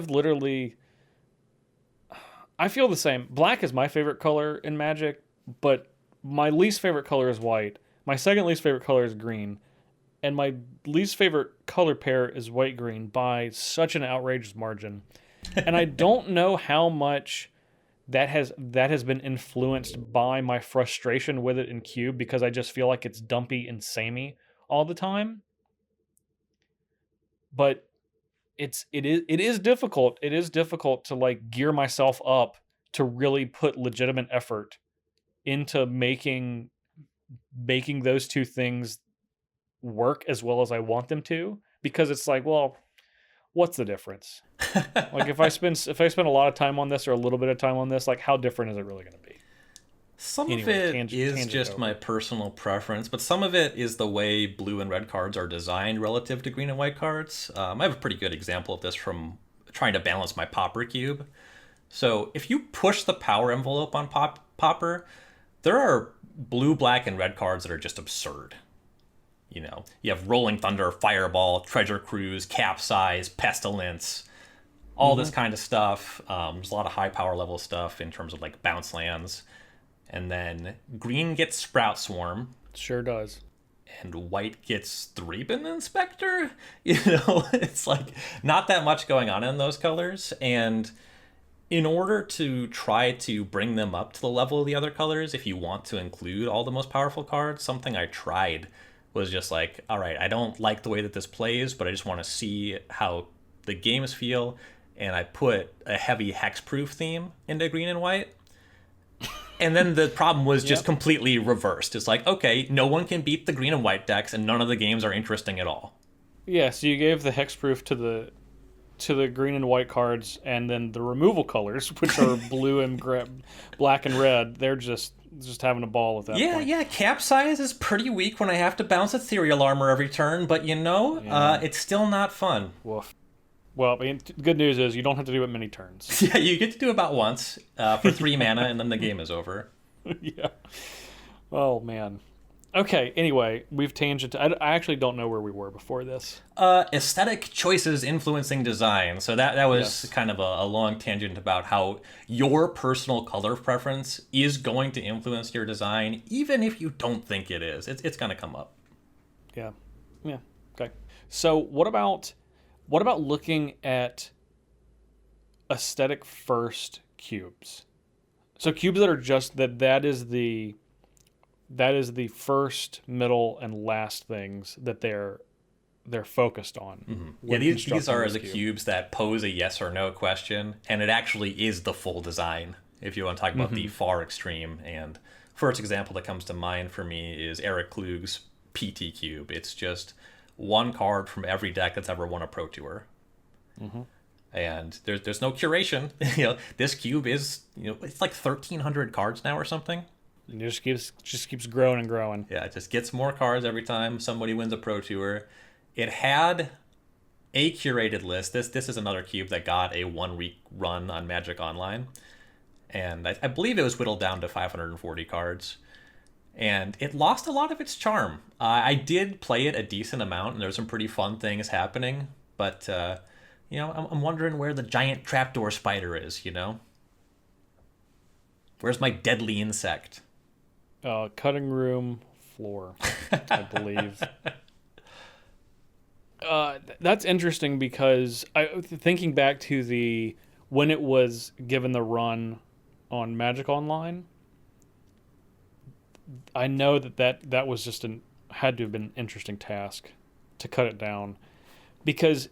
Speaker 1: feel the same. Black is my favorite color in Magic, but my least favorite color is white. My second least favorite color is green. And my least favorite color pair is white-green by such an outrageous margin. And I don't know how much that has been influenced by my frustration with it in Cube, because I just feel like it's dumpy and samey all the time. But it is difficult. It is difficult to like gear myself up to really put legitimate effort into making those two things work as well as I want them to, because it's like, well, what's the difference? Like if I spend a lot of time on this or a little bit of time on this, like how different is it really going to be?
Speaker 3: Some of it is just my personal preference, but some of it is the way blue and red cards are designed relative to green and white cards. I have a pretty good example of this from trying to balance my Pauper cube. So if you push the power envelope on Pauper, there are blue, black, and red cards that are just absurd. You know, you have Rolling Thunder, Fireball, Treasure Cruise, Capsize, Pestilence, all this kind of stuff. There's a lot of high power level stuff in terms of like bounce lands. And then green gets Sprout Swarm.
Speaker 1: Sure does.
Speaker 3: And white gets Threepin Inspector. You know, it's like not that much going on in those colors. And in order to try to bring them up to the level of the other colors, if you want to include all the most powerful cards, something I tried was just like, all right, I don't like the way that this plays, but I just want to see how the games feel. And I put a heavy hexproof theme into green and white. And then the problem was just completely reversed. It's like, okay, no one can beat the green and white decks, and none of the games are interesting at all.
Speaker 1: Yeah, so you gave the hexproof to the green and white cards, and then the removal colors, which are blue and black and red, they're just having a ball with that.
Speaker 3: Yeah, Capsize is pretty weak when I have to bounce Ethereal Armor every turn, but it's still not fun.
Speaker 1: Woof. Well, I mean, good news is you don't have to do it many turns.
Speaker 3: Yeah, you get to do it about once for 3 mana, and then the game is over.
Speaker 1: Yeah. Oh, man. Okay, anyway, we've tangented. I actually don't know where we were before this.
Speaker 3: Aesthetic choices influencing design. So that was kind of a long tangent about how your personal color preference is going to influence your design, even if you don't think it is. It's going to come up.
Speaker 1: Yeah. Okay. So what about looking at aesthetic first cubes? So cubes that are just that is the first, middle, and last things that they're focused on.
Speaker 3: Mm-hmm. Yeah, these are the cubes that pose a yes or no question, and it actually is the full design, if you want to talk about the far extreme. And first example that comes to mind for me is Eric Klug's PT Cube. It's just one card from every deck that's ever won a Pro Tour. Mm-hmm. And there's no curation. This cube is, it's like 1,300 cards now or something.
Speaker 1: And it just keeps growing and growing.
Speaker 3: Yeah, it just gets more cards every time somebody wins a Pro Tour. It had a curated list. This is another cube that got a 1-week run on Magic Online. And I believe it was whittled down to 540 cards. And it lost a lot of its charm. I did play it a decent amount, and there's some pretty fun things happening. But, I'm wondering where the giant trapdoor spider is, Where's my deadly insect?
Speaker 1: Cutting room floor, I believe. That's interesting because thinking back to when it was given the run on Magic Online, I know that was just had to have been an interesting task to cut it down, because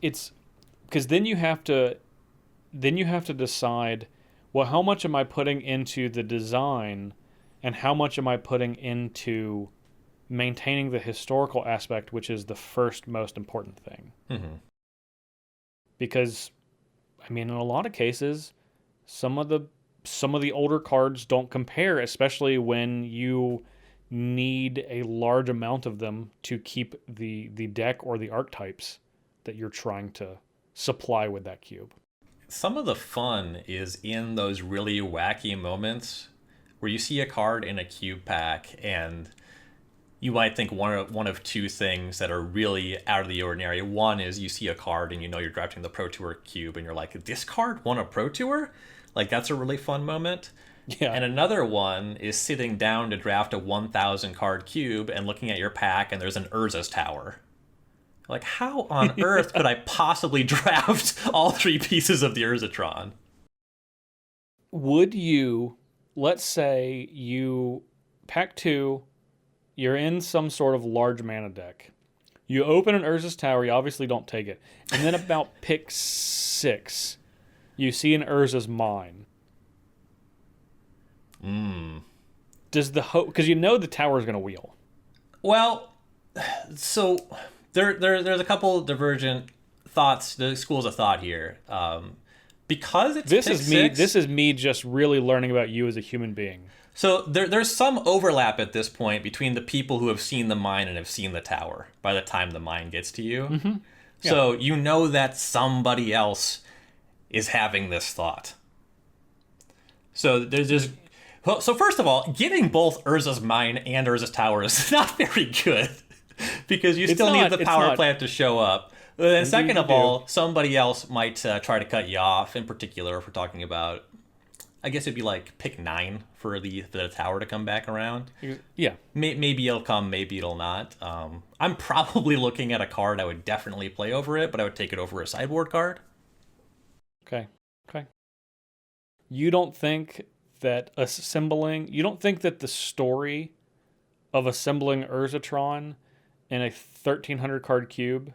Speaker 1: then you have to decide, well, how much am I putting into the design and how much am I putting into maintaining the historical aspect, which is the first most important thing.
Speaker 3: Mm-hmm.
Speaker 1: Because, in a lot of cases, some of the older cards don't compare, especially when you need a large amount of them to keep the deck or the archetypes that you're trying to supply with that cube.
Speaker 3: Some of the fun is in those really wacky moments where you see a card in a cube pack and you might think one of two things that are really out of the ordinary. One is you see a card and you're drafting the Pro Tour cube and you're like, this card won a Pro Tour? Like, that's a really fun moment.
Speaker 1: Yeah.
Speaker 3: And another one is sitting down to draft a 1,000 card cube and looking at your pack and there's an Urza's Tower. Like, how on earth could I possibly draft all three pieces of the Urzatron?
Speaker 1: Would you, let's say pack 2, you're in some sort of large mana deck. You open an Urza's Tower, you obviously don't take it. And then about pick 6, you see an Urza's Mine. Does because the tower is going to wheel.
Speaker 3: Well, so there's a couple divergent thoughts, the schools of thought here. Because it's
Speaker 1: this is me just really learning about you as a human being.
Speaker 3: So there's some overlap at this point between the people who have seen the mine and have seen the tower by the time the mine gets to you.
Speaker 1: Mm-hmm. Yeah.
Speaker 3: So that somebody else is having this thought. So so first of all, getting both Urza's Mine and Urza's Tower is not very good because you still need the power plant to show up. And then second of all, somebody else might try to cut you off. In particular, if we're talking about, I guess it'd be like pick 9 for the tower to come back around.
Speaker 1: Yeah.
Speaker 3: Maybe it'll come, maybe it'll not. I'm probably looking at a card I would definitely play over it, but I would take it over a sideboard card.
Speaker 1: Okay. You don't think that the story of assembling Urzatron in a 1,300 card cube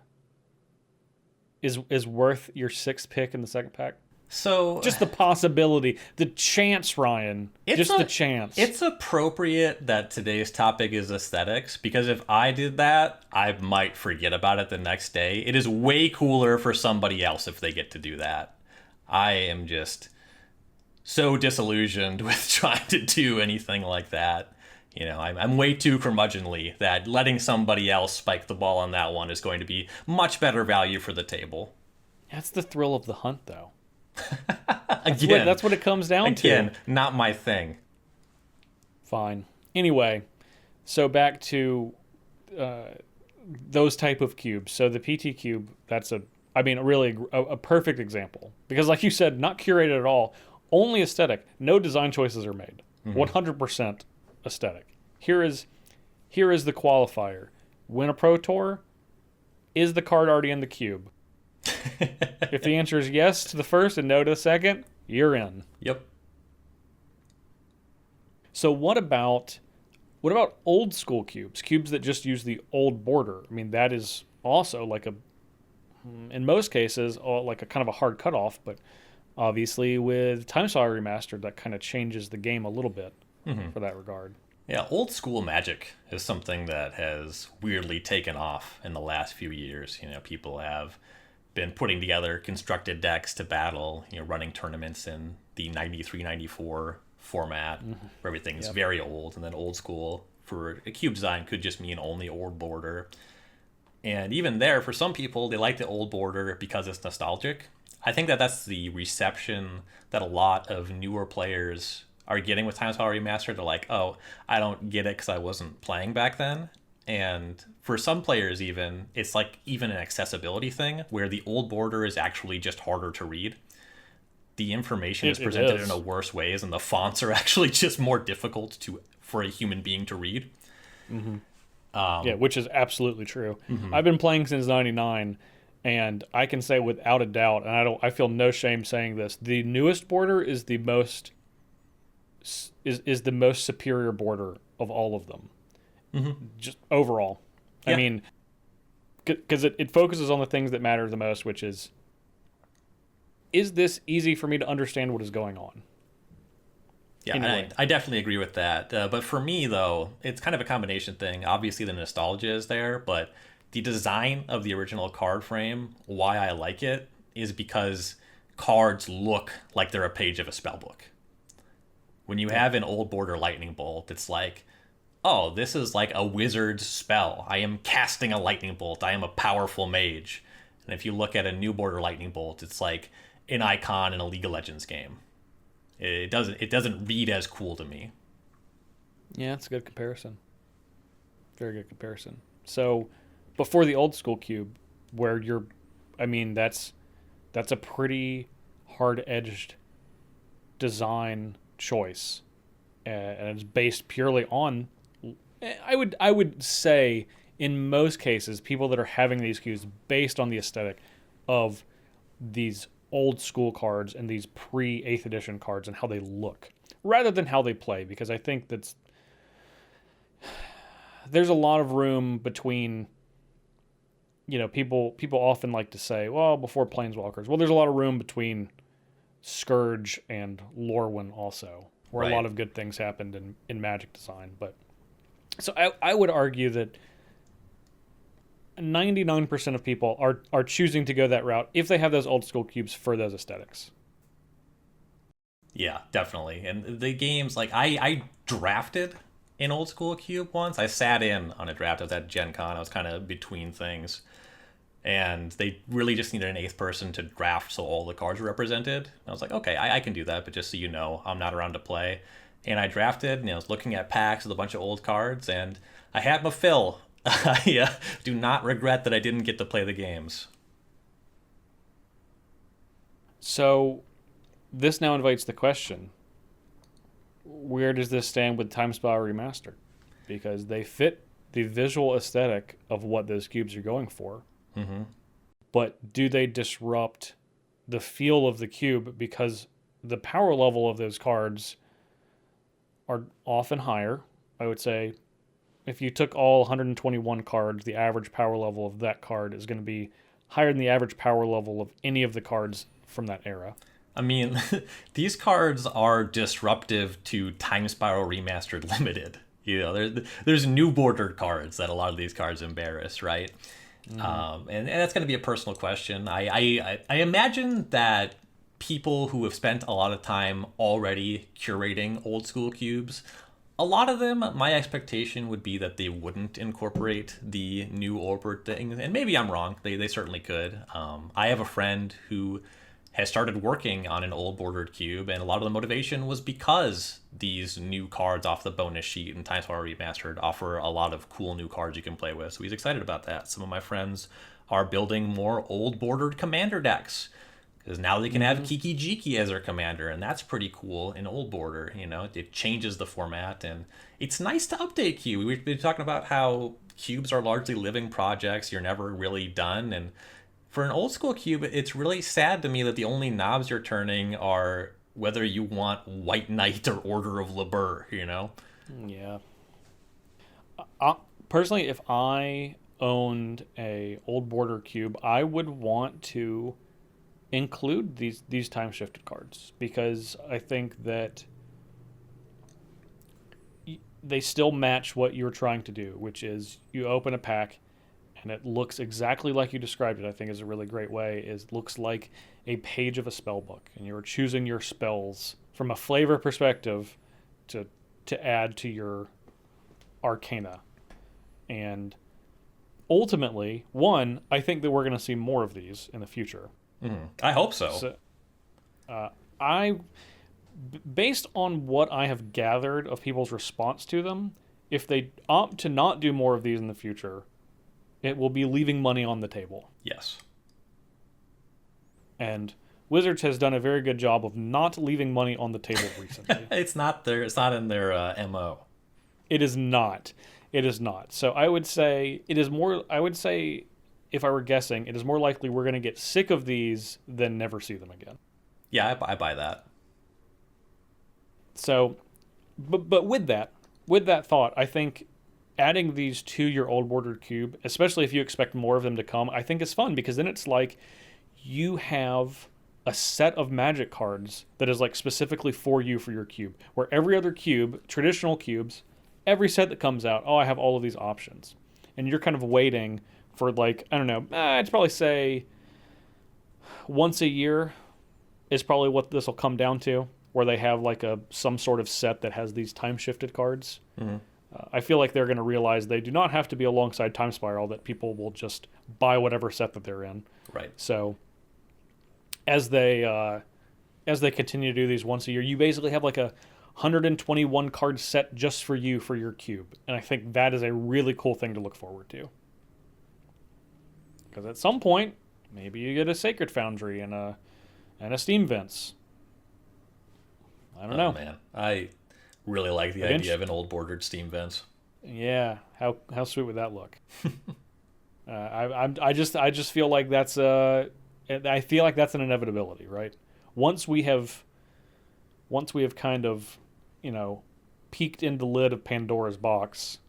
Speaker 1: is worth your 6th pick in the second pack?
Speaker 3: So
Speaker 1: just the possibility, the chance, Ryan. The chance.
Speaker 3: It's appropriate that today's topic is aesthetics, because if I did that, I might forget about it the next day. It is way cooler for somebody else if they get to do that. I am just so disillusioned with trying to do anything like that. I'm way too curmudgeonly that letting somebody else spike the ball on that one is going to be much better value for the table.
Speaker 1: That's the thrill of the hunt, though.
Speaker 3: That's
Speaker 1: what it comes down to.
Speaker 3: Again, not my thing.
Speaker 1: Fine. Anyway, so back to those type of cubes. So the PT cube, that's really a perfect example. Because like you said, not curated at all. Only aesthetic. No design choices are made. 100% aesthetic. Here is the qualifier. Win a Pro Tour, is the card already in the cube? If the answer is yes to the first and no to the second, you're in.
Speaker 3: Yep.
Speaker 1: So what about old school cubes? Cubes that just use the old border. That is also in most cases, like a kind of a hard cutoff, but obviously with Time Saga Remastered, that kind of changes the game a little bit for that regard.
Speaker 3: Yeah, old school Magic is something that has weirdly taken off in the last few years. People have been putting together constructed decks to battle, running tournaments in the 93-94 format where everything's very old, and then old school for a cube design could just mean only old border. And even there, for some people, they like the old border because it's nostalgic. I think that's the reception that a lot of newer players are getting with Times Power Remastered are like, oh, I don't get it because I wasn't playing back then. And for some players even, it's like even an accessibility thing where the old border is actually just harder to read. The information is presented in a worse ways, and the fonts are actually just more difficult for a human being to read.
Speaker 1: Mm-hmm. Yeah, which is absolutely true. Mm-hmm. I've been playing since '99, and I can say without a doubt, and I feel no shame saying this, the newest border is the most superior border of all of them. Mm-hmm. Just overall. Yeah. I mean, because it focuses on the things that matter the most, which is this easy for me to understand what is going on?
Speaker 3: Yeah, anyway. I definitely agree with that. But for me, though, it's kind of a combination thing. Obviously, the nostalgia is there, but the design of the original card frame, why I like it, is because cards look like they're a page of a spell book. When you have an old border lightning bolt, it's like, oh, this is like a wizard's spell. I am casting a lightning bolt. I am a powerful mage. And if you look at a new border lightning bolt, it's like an icon in a League of Legends game. It doesn't read as cool to me.
Speaker 1: Yeah, it's a good comparison. Very good comparison. So, before the old school cube, where that's a pretty hard-edged design choice, and it's based purely on. I would say in most cases, people that are having these cubes based on the aesthetic of these old school cards and these pre 8th edition cards and how they look rather than how they play, because I think there's a lot of room between, people often like to say, well, before Planeswalkers. Well, there's a lot of room between Scourge and Lorwyn also, where a lot of good things happened in Magic design. But so I would argue that 99% of people are choosing to go that route if they have those old school cubes for those aesthetics.
Speaker 3: Yeah, definitely. And the games, like I drafted an old school cube once. I sat in on a draft. I was at Gen Con. I was kind of between things. And they really just needed an 8th person to draft so all the cards were represented. And I was like, okay, I can do that, but just so you know, I'm not around to play. And I drafted, and I was looking at packs with a bunch of old cards, and I had my fill. I do not regret that I didn't get to play the games.
Speaker 1: So, this now invites the question, where does this stand with Times Power Remastered? Because they fit the visual aesthetic of what those cubes are going for. Mm-hmm. But do they disrupt the feel of the cube, because the power level of those cards are often higher? I would say if you took all 121 cards, the average power level of that card is going to be higher than the average power level of any of the cards from that era.
Speaker 3: I mean, these cards are disruptive to Time Spiral Remastered Limited. There's new bordered cards that a lot of these cards embarrass, right? Mm-hmm. And that's going to be a personal question. I imagine that people who have spent a lot of time already curating old school cubes, a lot of them, my expectation would be that they wouldn't incorporate the new Orbit thing. And maybe I'm wrong. They certainly could. I have a friend who has started working on an old bordered cube, and a lot of the motivation was because these new cards off the bonus sheet and Times Power Remastered offer a lot of cool new cards you can play with. So he's excited about that. Some of my friends are building more old bordered commander decks, because now they can have Kiki Jiki as their commander, and that's pretty cool in old border. It changes the format, and it's nice to update cube. We've been talking about how cubes are largely living projects. You're never really done, and for an old school cube, it's really sad to me that the only knobs you're turning are whether you want White Knight or Order of Liber,
Speaker 1: Yeah. Personally, if I owned a old border cube, I would want to include these time shifted cards, because I think that they still match what you're trying to do, which is you open a pack and it looks exactly like you described it. I think is a really great way. It looks like a page of a spell book, and you're choosing your spells from a flavor perspective to add to your arcana. And ultimately, I think that we're going to see more of these in the future.
Speaker 3: I hope so.
Speaker 1: based on what I have gathered of people's response to them, if they opt to not do more of these in the future, it will be leaving money on the table.
Speaker 3: Yes.
Speaker 1: And Wizards has done a very good job of not leaving money on the table recently.
Speaker 3: It's not in their MO.
Speaker 1: It is not. It is not. So I would say it is more. I would say, if I were guessing, it is more likely we're going to get sick of these than never see them again.
Speaker 3: Yeah, I buy that.
Speaker 1: So, but with that thought, I think adding these to your old bordered cube, especially if you expect more of them to come, I think is fun, because then it's like you have a set of Magic cards that is like specifically for you for your cube, where every other cube, traditional cubes, every set that comes out, oh, I have all of these options. And you're kind of waiting for, like, I don't know, I'd probably say once a year is probably what this will come down to, where they have like some sort of set that has these time-shifted cards.
Speaker 3: Mm-hmm.
Speaker 1: I feel like they're going to realize they do not have to be alongside Time Spiral, that people will just buy whatever set that they're in.
Speaker 3: Right.
Speaker 1: So as they continue to do these once a year, you basically have like a 121 card set just for you for your cube. And I think that is a really cool thing to look forward to. Because at some point, maybe you get a Sacred Foundry and a Steam Vents. I don't know.
Speaker 3: Man, I really like the idea of an old bordered Steam Vents.
Speaker 1: Yeah, how sweet would that look? I just feel like that's an inevitability, right? Once we have kind of, peeked in the lid of Pandora's box,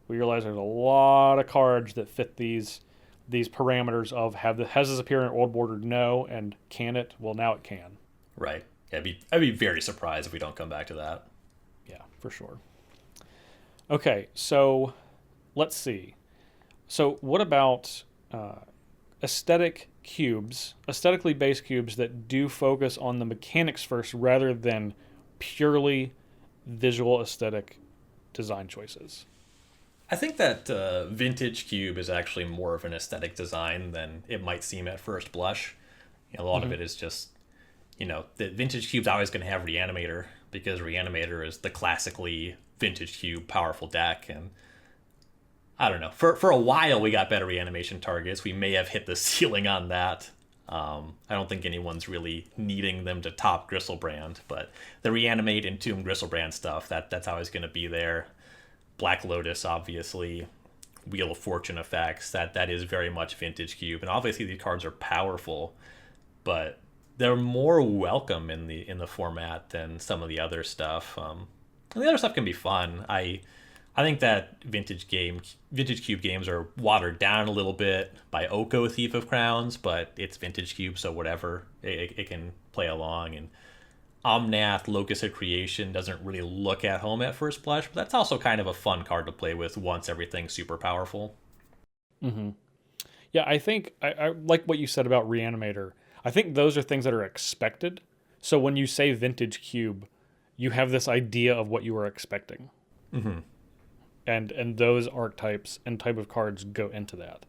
Speaker 1: we realize there's a lot of cards that fit these parameters of has this appear in old bordered? No, and can it? Well, now it can.
Speaker 3: Right. Yeah, I'd be very surprised if we don't come back to that.
Speaker 1: Yeah, for sure. Okay, so let's see. So what about aesthetically based cubes that do focus on the mechanics first rather than purely visual aesthetic design choices?
Speaker 3: I think that Vintage Cube is actually more of an aesthetic design than it might seem at first blush. A lot of it is just, the Vintage Cube's always going to have Reanimator, because Reanimator is the classically Vintage Cube powerful deck. And I don't know, for a while we got better reanimation targets. We may have hit the ceiling on that. I don't think anyone's really needing them to top Gristlebrand, but the Reanimate and Tomb Gristlebrand stuff, that's always going to be there. Black Lotus, obviously, Wheel of Fortune effects, that is very much Vintage Cube. And obviously these cards are powerful, but they're more welcome in the format than some of the other stuff. And the other stuff can be fun. I think that Vintage Cube games are watered down a little bit by Oko Thief of Crowns, but it's Vintage Cube, so whatever. It can play along. And Omnath, Locus of Creation, doesn't really look at home at first blush, but that's also kind of a fun card to play with once everything's super powerful.
Speaker 1: Mm-hmm. Yeah, I think I like what you said about Reanimator. I think those are things that are expected. So when you say Vintage Cube, you have this idea of what you were expecting.
Speaker 3: Mm-hmm.
Speaker 1: And those archetypes and type of cards go into that,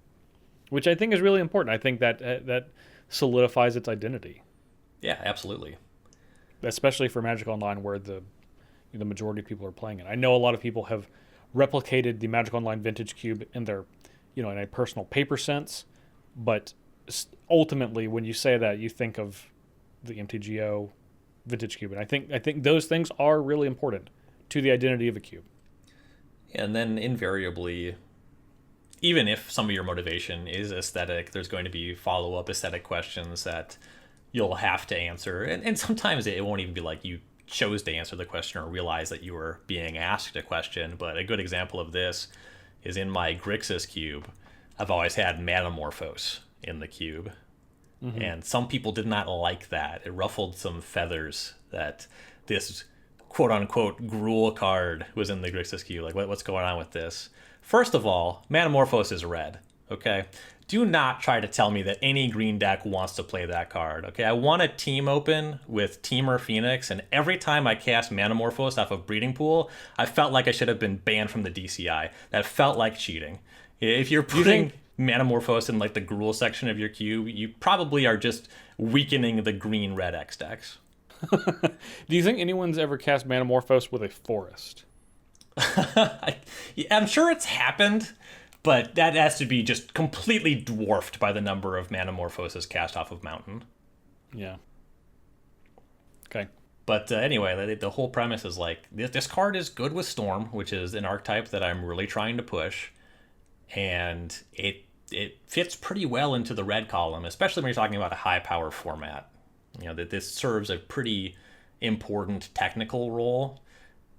Speaker 1: which I think is really important. I think that solidifies its identity.
Speaker 3: Yeah, absolutely.
Speaker 1: Especially for Magic Online, where the majority of people are playing it. I know a lot of people have replicated the Magic Online Vintage Cube in their, in a personal paper sense, but ultimately, when you say that, you think of the MTGO Vintage Cube, and I think those things are really important to the identity of a cube.
Speaker 3: And then invariably, even if some of your motivation is aesthetic, there's going to be follow-up aesthetic questions that you'll have to answer. And sometimes it won't even be like you chose to answer the question or realize that you were being asked a question. But a good example of this is in my Grixis cube. I've always had Manamorphose in the cube. Mm-hmm. And some people did not like that. It ruffled some feathers that this quote-unquote Gruul card was in the Grixis cube. Like, what's going on with this? First of all, Manamorphose is red, okay? Do not try to tell me that any green deck wants to play that card, okay? I won a team open with Teamer Phoenix, and every time I cast Manamorphose off of Breeding Pool, I felt like I should have been banned from the DCI. That felt like cheating. If you're putting Manamorphose in like the Gruul section of your cube, you probably are just weakening the green-red X decks.
Speaker 1: Do you think anyone's ever cast Manamorphose with a forest?
Speaker 3: I'm sure it's happened, but that has to be just completely dwarfed by the number of Manamorphoses cast off of Mountain.
Speaker 1: Yeah. Okay.
Speaker 3: But anyway, the whole premise is like, this card is good with Storm, which is an archetype that I'm really trying to push. And it fits pretty well into the red column, especially when you're talking about a high power format. You know, that this serves a pretty important technical role,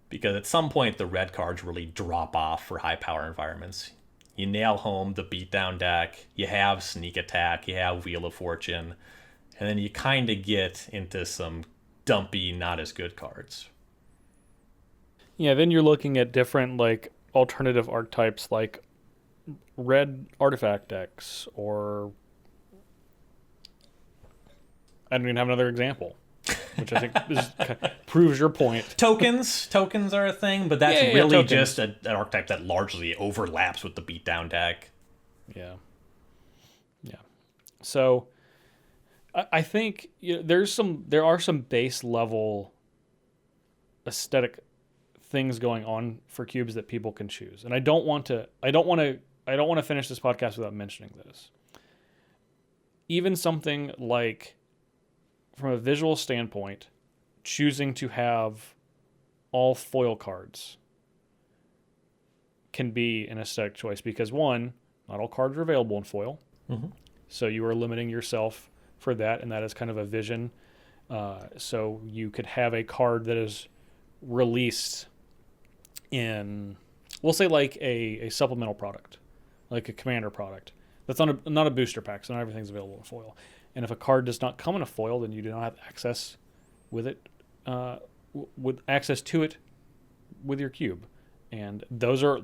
Speaker 3: because at some point the red cards really drop off for high power environments. You nail home the beatdown deck, you have sneak attack, you have Wheel of Fortune, and then you kind of get into some dumpy, not as good cards.
Speaker 1: Yeah, then you're looking at different like alternative archetypes like red artifact decks, or I don't even have another example, which I think proves your point.
Speaker 3: Tokens are a thing, but that's really
Speaker 1: tokens.
Speaker 3: just an archetype that largely overlaps with the beatdown deck.
Speaker 1: Yeah. So I think there are some base level aesthetic things going on for cubes that people can choose, and I don't want to finish this podcast without mentioning this. Even something like, from a visual standpoint, choosing to have all foil cards can be an aesthetic choice, because one, not all cards are available in foil.
Speaker 3: Mm-hmm.
Speaker 1: So you are limiting yourself for that, and that is kind of a vision. So you could have a card that is released in, we'll say, like a supplemental product, like a commander product. That's not a booster pack, so not everything's available in foil. And if a card does not come in a foil, then you do not have access with it, with access to it with your cube. And those are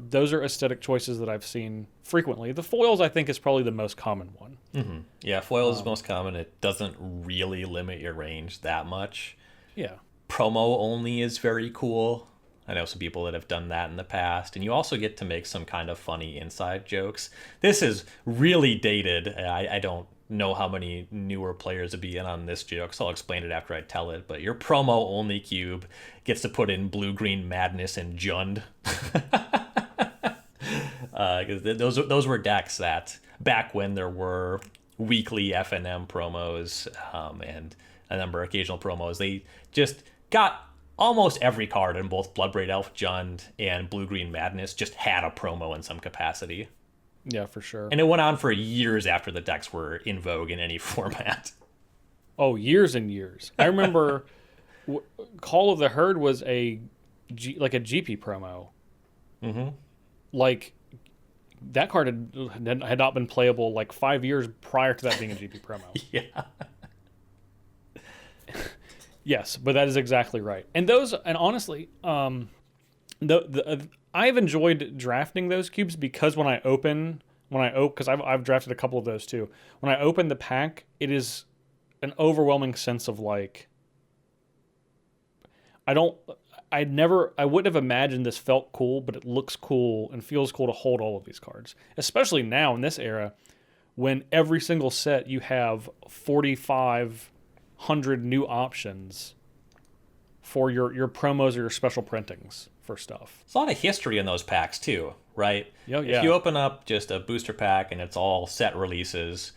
Speaker 1: aesthetic choices that I've seen frequently. The foils, I think, is probably the most common one.
Speaker 3: Mm-hmm. Yeah, foil is most common. It doesn't really limit your range that much.
Speaker 1: Yeah.
Speaker 3: Promo only is very cool. I know some people that have done that in the past. And you also get to make some kind of funny inside jokes. This is really dated. I don't know how many newer players would be in on this joke, so I'll explain it after I tell it. But your promo only cube gets to put in Blue Green Madness and Jund. Because those were decks that, back when there were weekly FNM promos and a number of occasional promos, they just got almost every card in both Bloodbraid Elf, Jund, and Blue Green Madness just had a promo in some capacity.
Speaker 1: Yeah, for sure.
Speaker 3: And it went on for years after the decks were in vogue in any format.
Speaker 1: Oh, years and years. I remember Call of the Herd was like a GP promo.
Speaker 3: Mm-hmm.
Speaker 1: Like, that card had not been playable like 5 years prior to that being a GP promo.
Speaker 3: Yeah.
Speaker 1: Yes, but that is exactly right. And honestly, I've enjoyed drafting those cubes, because because I've drafted a couple of those too. When I open the pack, it is an overwhelming sense of like, I wouldn't have imagined this felt cool, but it looks cool and feels cool to hold all of these cards, especially now in this era when every single set you have 4,500 new options for your promos or your special printings for stuff.
Speaker 3: There's a lot of history in those packs too, right?
Speaker 1: Yeah.
Speaker 3: If you open up just a booster pack and it's all set releases,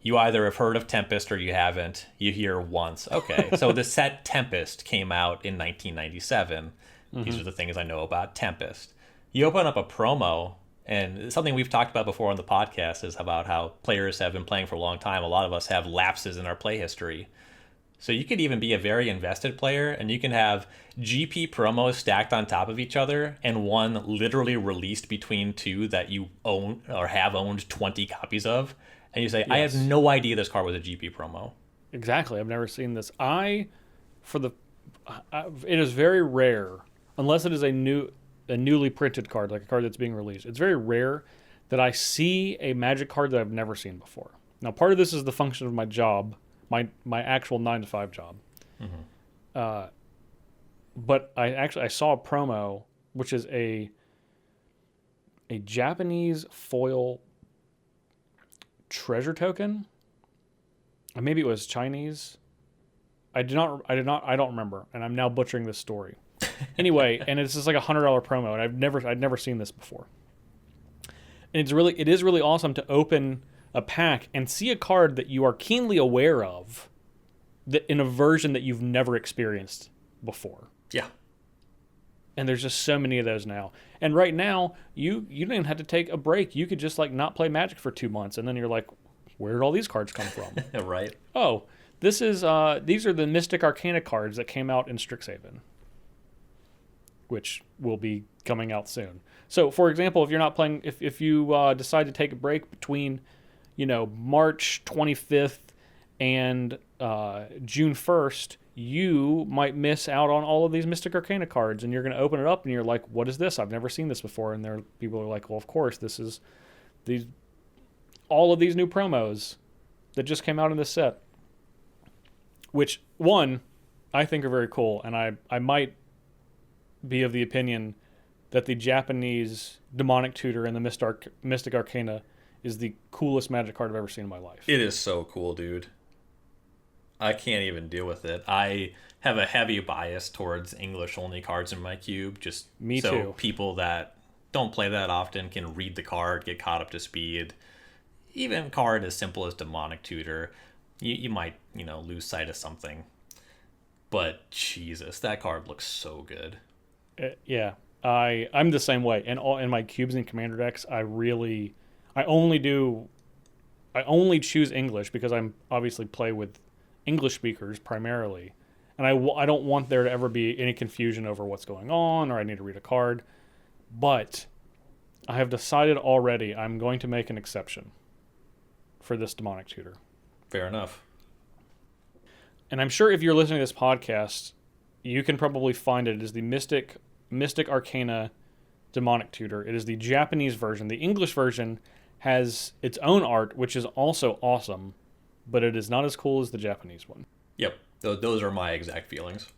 Speaker 3: you either have heard of Tempest or you haven't. You hear once. Okay, so the set Tempest came out in 1997. Mm-hmm. These are the things I know about Tempest. You open up a promo, and something we've talked about before on the podcast is about how players have been playing for a long time. A lot of us have lapses in our play history. So you could even be a very invested player, and you can have GP promos stacked on top of each other, and one literally released between two that you own or have owned 20 copies of. And you say, yes. I have no idea this card was a GP promo.
Speaker 1: Exactly. I've never seen this. It is very rare, unless it is a newly printed card, like a card that's being released. It's very rare that I see a Magic card that I've never seen before. Now, part of this is the function of my job, my actual 9-to-5 job. Mm-hmm. But I saw a promo, which is a Japanese foil treasure token. Or maybe it was Chinese. I don't remember, and I'm now butchering this story. Anyway, and it's just like $100 promo, and I'd never seen this before. And it is really awesome to open a pack and see a card that you are keenly aware of, that in a version that you've never experienced before.
Speaker 3: Yeah.
Speaker 1: And there's just so many of those now. And right now, you don't even have to take a break. You could just like not play Magic for 2 months, and then you're like, where did all these cards come from?
Speaker 3: Right.
Speaker 1: Oh, these are the Mystic Arcana cards that came out in Strixhaven, which will be coming out soon. So, for example, if you're not playing, if you decide to take a break between, March 25th and June 1st, you might miss out on all of these Mystic Arcana cards, and you're going to open it up, and you're like, what is this? I've never seen this before. And people are like, well, of course, this is all of these new promos that just came out in this set. Which, one, I think are very cool, and I might be of the opinion that the Japanese Demonic Tutor and the Mystic Arcana is the coolest Magic card I've ever seen in my life.
Speaker 3: It is so cool, dude. I can't even deal with it. I have a heavy bias towards English-only cards in my cube, just
Speaker 1: Me
Speaker 3: so
Speaker 1: too.
Speaker 3: people that don't play that often can read the card, get caught up to speed. Even a card as simple as Demonic Tutor, you might, lose sight of something. But Jesus, that card looks so good.
Speaker 1: Yeah, I'm the same way. And in my cubes and commander decks, I only choose English because I'm obviously play with English speakers primarily, and I don't want there to ever be any confusion over what's going on, or I need to read a card. But I have decided already I'm going to make an exception for this Demonic Tutor.
Speaker 3: Fair enough.
Speaker 1: And I'm sure if you're listening to this podcast, you can probably find it. It is the Mystic Arcana Demonic Tutor. It is the Japanese version. The English version has its own art, which is also awesome, but it is not as cool as the Japanese one.
Speaker 3: Yep. Those are my exact feelings.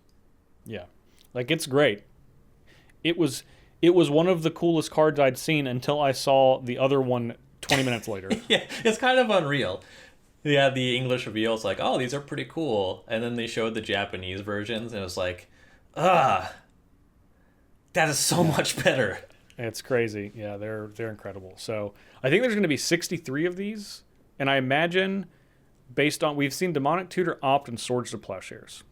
Speaker 1: Yeah. Like, it's great. It was one of the coolest cards I'd seen until I saw the other one 20 minutes later.
Speaker 3: Yeah, it's kind of unreal. Yeah, the English reveal is like, oh, these are pretty cool. And then they showed the Japanese versions, and it was like, that is so much better.
Speaker 1: It's crazy. Yeah, they're incredible. So I think there's going to be 63 of these, and I imagine, based on, we've seen Demonic Tutor, Opt, and Swords to Plowshares.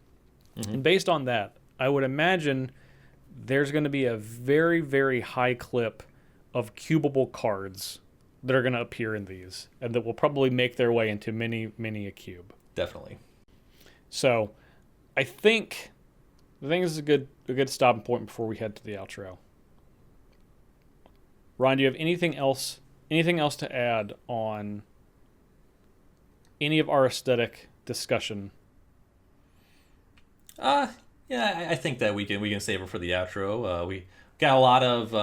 Speaker 1: Mm-hmm. And based on that, I would imagine there's going to be a very, very high clip of cubable cards that are going to appear in these, and that will probably make their way into many a cube.
Speaker 3: Definitely. So
Speaker 1: I think this is a good stopping point before we head to the outro. Ryan, do you have anything else to add on any of our aesthetic discussion?
Speaker 3: Yeah, I think that we can save it for the outro. We got a lot of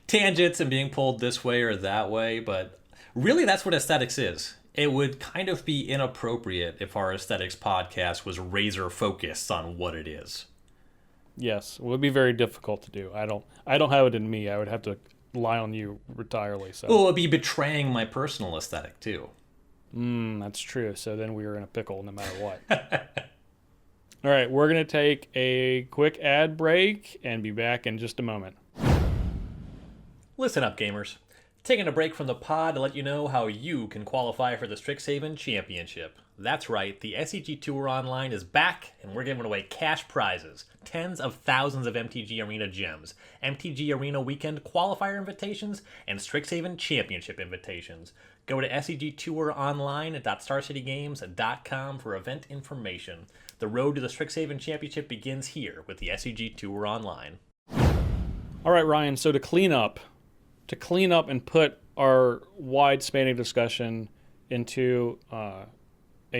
Speaker 3: tangents and being pulled this way or that way, but really that's what aesthetics is. It would kind of be inappropriate if our aesthetics podcast was razor focused on what it is.
Speaker 1: Yes, it would be very difficult to do. I don't have it in me. I would have to rely on you entirely. So.
Speaker 3: Well, it would be betraying my personal aesthetic too.
Speaker 1: That's true. So then we are in a pickle no matter what. All right, we're going to take a quick ad break and be back in just a moment.
Speaker 3: Listen up, gamers. Taking a break from the pod to let you know how you can qualify for the Strixhaven Championship. That's right, the SCG Tour Online is back, and we're giving away cash prizes, tens of thousands of MTG Arena gems, MTG Arena Weekend Qualifier invitations, and Strixhaven Championship invitations. Go to scgtouronline.starcitygames.com for event information. The road to the Strixhaven Championship begins here with the SCG Tour Online.
Speaker 1: All right, Ryan, so to clean up and put our wide-spanning discussion into a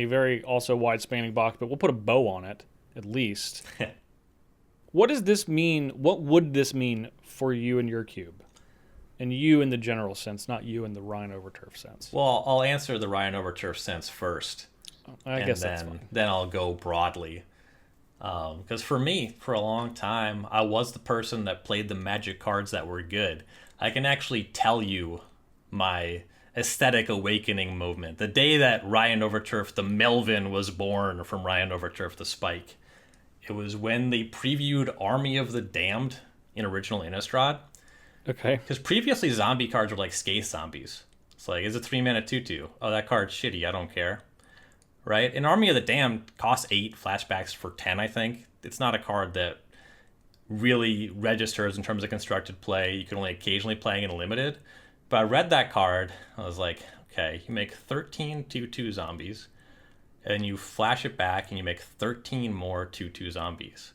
Speaker 1: very also wide-spanning box, but we'll put a bow on it, at least. What does this mean? What would this mean for you and your cube? And you in the general sense, not you in the Ryan Overturf sense.
Speaker 3: Well, I'll answer the Ryan Overturf sense first.
Speaker 1: I guess that's fine.
Speaker 3: Then I'll go broadly. Because for me, for a long time, I was the person that played the Magic cards that were good. I can actually tell you my aesthetic awakening movement. The day that Ryan Overturf, the Melvin, was born from Ryan Overturf, the Spike. It was when they previewed Army of the Damned in original Innistrad.
Speaker 1: Okay.
Speaker 3: Because previously zombie cards were like Scathe Zombies. It's like, it's a 3-mana 2/2. Oh, that card's shitty, I don't care. Right? And Army of the Damned costs 8, flashbacks for 10, I think. It's not a card that really registers in terms of constructed play. You can only occasionally play it in limited. But I read that card, I was like, okay, you make 13 2/2 zombies, and you flash it back and you make 13 more 2/2 zombies.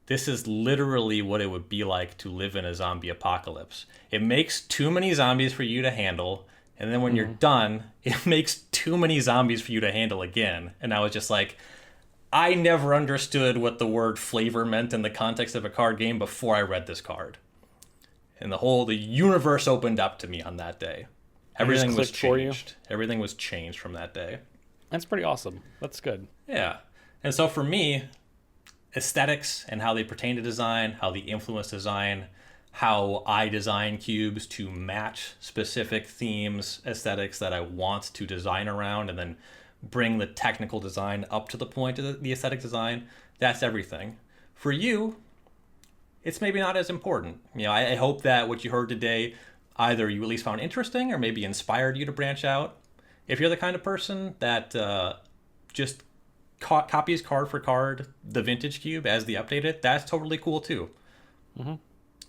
Speaker 3: This is literally what it would be like to live in a zombie apocalypse. It makes too many zombies for you to handle, and then when you're done, it makes too many zombies for you to handle again. And I was just like, I never understood what the word flavor meant in the context of a card game before I read this card. And the universe opened up to me on that day. Everything was changed. Everything was changed from that day.
Speaker 1: That's pretty awesome. That's good.
Speaker 3: Yeah. And so for me, aesthetics and how they pertain to design, how they influence design, how I design cubes to match specific themes, aesthetics that I want to design around, and then bring the technical design up to the point of the aesthetic design, that's everything. For you, it's maybe not as important. I hope that what you heard today, either you at least found interesting or maybe inspired you to branch out. If you're the kind of person that just copies card for card the vintage cube as they update it, that's totally cool too.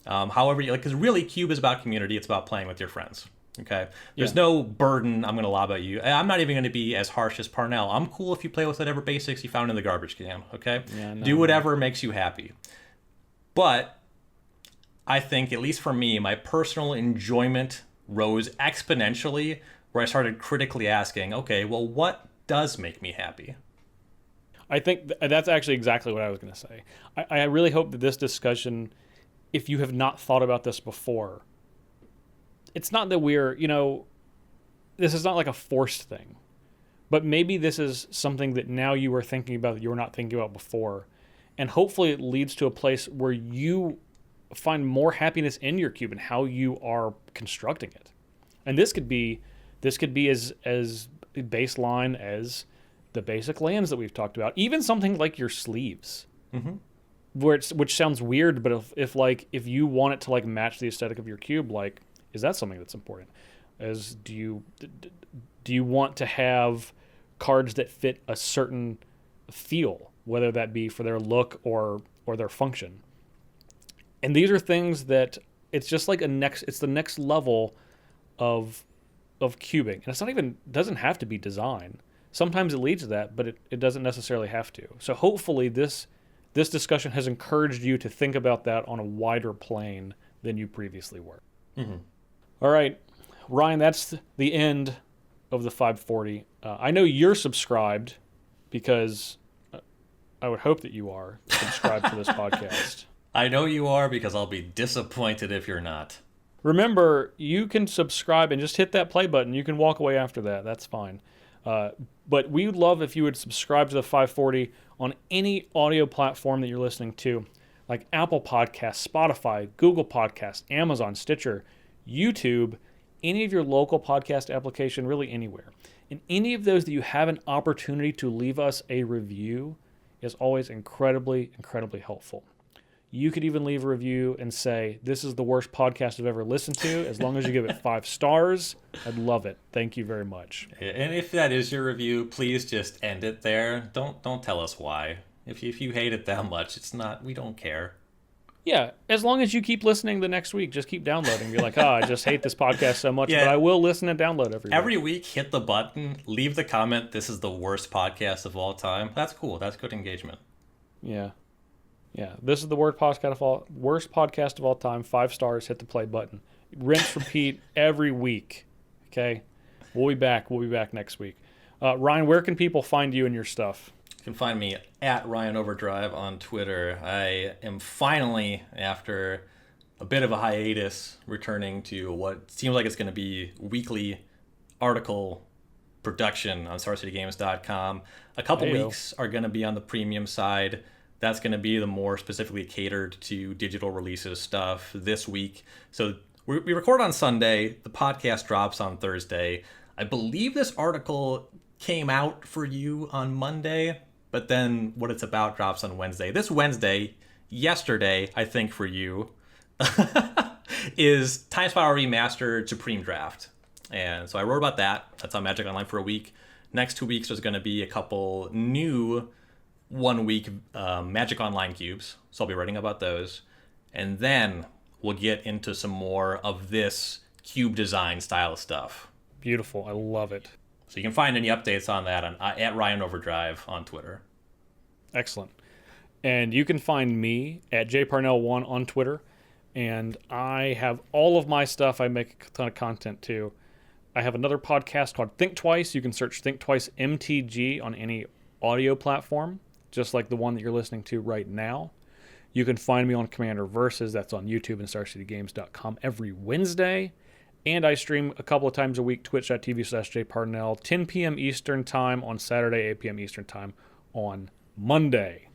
Speaker 3: However, because really cube is about community. It's about playing with your friends. Okay, there's no burden I'm going to lob at you. I'm not even going to be as harsh as Parnell. I'm cool if you play with whatever basics you found in the garbage can. Okay, do whatever makes you happy. But I think, at least for me, my personal enjoyment rose exponentially where I started critically asking, okay, well, what does make me happy?
Speaker 1: I think that's actually exactly what I was going to say. I really hope that this discussion, if you have not thought about this before, it's not that we're, this is not like a forced thing, but maybe this is something that now you are thinking about that you were not thinking about before. And hopefully it leads to a place where you find more happiness in your cube and how you are constructing it. And this could be as baseline as the basic lands that we've talked about, even something like your sleeves, which sounds weird, but if you want it to match the aesthetic of your cube, is that something that's important? Do you want to have cards that fit a certain feel, whether that be for their look or their function? And these are things that it's just it's the next level of cubing. And it's doesn't have to be design. Sometimes it leads to that, but it doesn't necessarily have to. So hopefully this discussion has encouraged you to think about that on a wider plane than you previously were. All right, Ryan, that's the end of the 540. I know you're subscribed because I would hope that you are subscribed to this podcast.
Speaker 3: I know you are, because I'll be disappointed if you're not.
Speaker 1: Remember, you can subscribe and just hit that play button. You can walk away after that. That's fine. But we would love if you would subscribe to the 540 on any audio platform that you're listening to, like Apple Podcasts, Spotify, Google Podcasts, Amazon, Stitcher, YouTube, any of your local podcast application, really anywhere. And any of those that you have an opportunity to leave us a review is always incredibly, incredibly helpful. You could even leave a review and say, this is the worst podcast I've ever listened to. As long as you give it 5 stars, I'd love it. Thank you very much.
Speaker 3: And if that is your review, please just end it there. Don't tell us why. If you hate it that much, we don't care.
Speaker 1: Yeah, as long as you keep listening the next week, just keep downloading. You're like, I just hate this podcast so much, but I will listen and download every week.
Speaker 3: Every week, hit the button, leave the comment, this is the worst podcast of all time. That's cool. That's good engagement.
Speaker 1: Yeah. Yeah, this is the worst podcast of all time. 5 stars, hit the play button. Rinse, repeat every week, okay? We'll be back. We'll be back next week. Ryan, where can people find you and your stuff?
Speaker 3: You can find me at Ryan Overdrive on Twitter. I am finally, after a bit of a hiatus, returning to what seems like it's going to be weekly article production on StarCityGames.com. A couple weeks are going to be on the premium side. That's going to be the more specifically catered to digital releases stuff this week. So we record on Sunday. The podcast drops on Thursday. I believe this article came out for you on Monday, but then what it's about drops on Wednesday. This Wednesday, yesterday, I think for you, is Time Spiral Remastered Supreme Draft. And so I wrote about that. That's on Magic Online for a week. Next 2 weeks, there's going to be a couple new 1 week Magic Online cubes. So I'll be writing about those. And then we'll get into some more of this cube design style stuff.
Speaker 1: Beautiful. I love it.
Speaker 3: So you can find any updates on that at Ryan Overdrive on Twitter.
Speaker 1: Excellent. And you can find me at jparnell1 on Twitter. And I have all of my stuff. I make a ton of content too. I have another podcast called Think Twice. You can search Think Twice MTG on any audio platform, just like the one that you're listening to right now. You can find me on Commander Versus. That's on YouTube and StarCityGames.com every Wednesday. And I stream a couple of times a week, twitch.tv/jparnell, 10 p.m. Eastern Time on Saturday, 8 p.m. Eastern Time on Monday.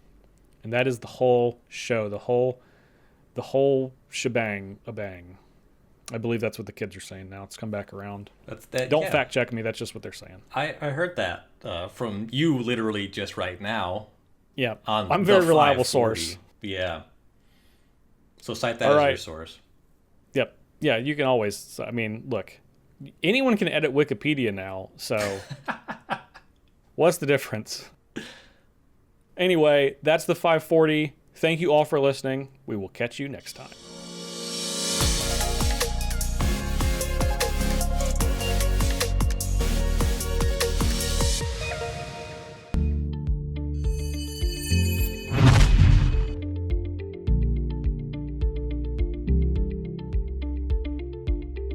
Speaker 1: And that is the whole show, the whole shebang, a bang. I believe that's what the kids are saying now. It's come back around. Don't fact check me. That's just what they're saying.
Speaker 3: I heard that from you literally just right now.
Speaker 1: Yeah, I'm a very reliable
Speaker 3: 540.
Speaker 1: source.
Speaker 3: Yeah. So cite that as your source.
Speaker 1: Yep. Yeah, you can always. I mean, look, anyone can edit Wikipedia now. So what's the difference? Anyway, that's the 540. Thank you all for listening. We will catch you next time.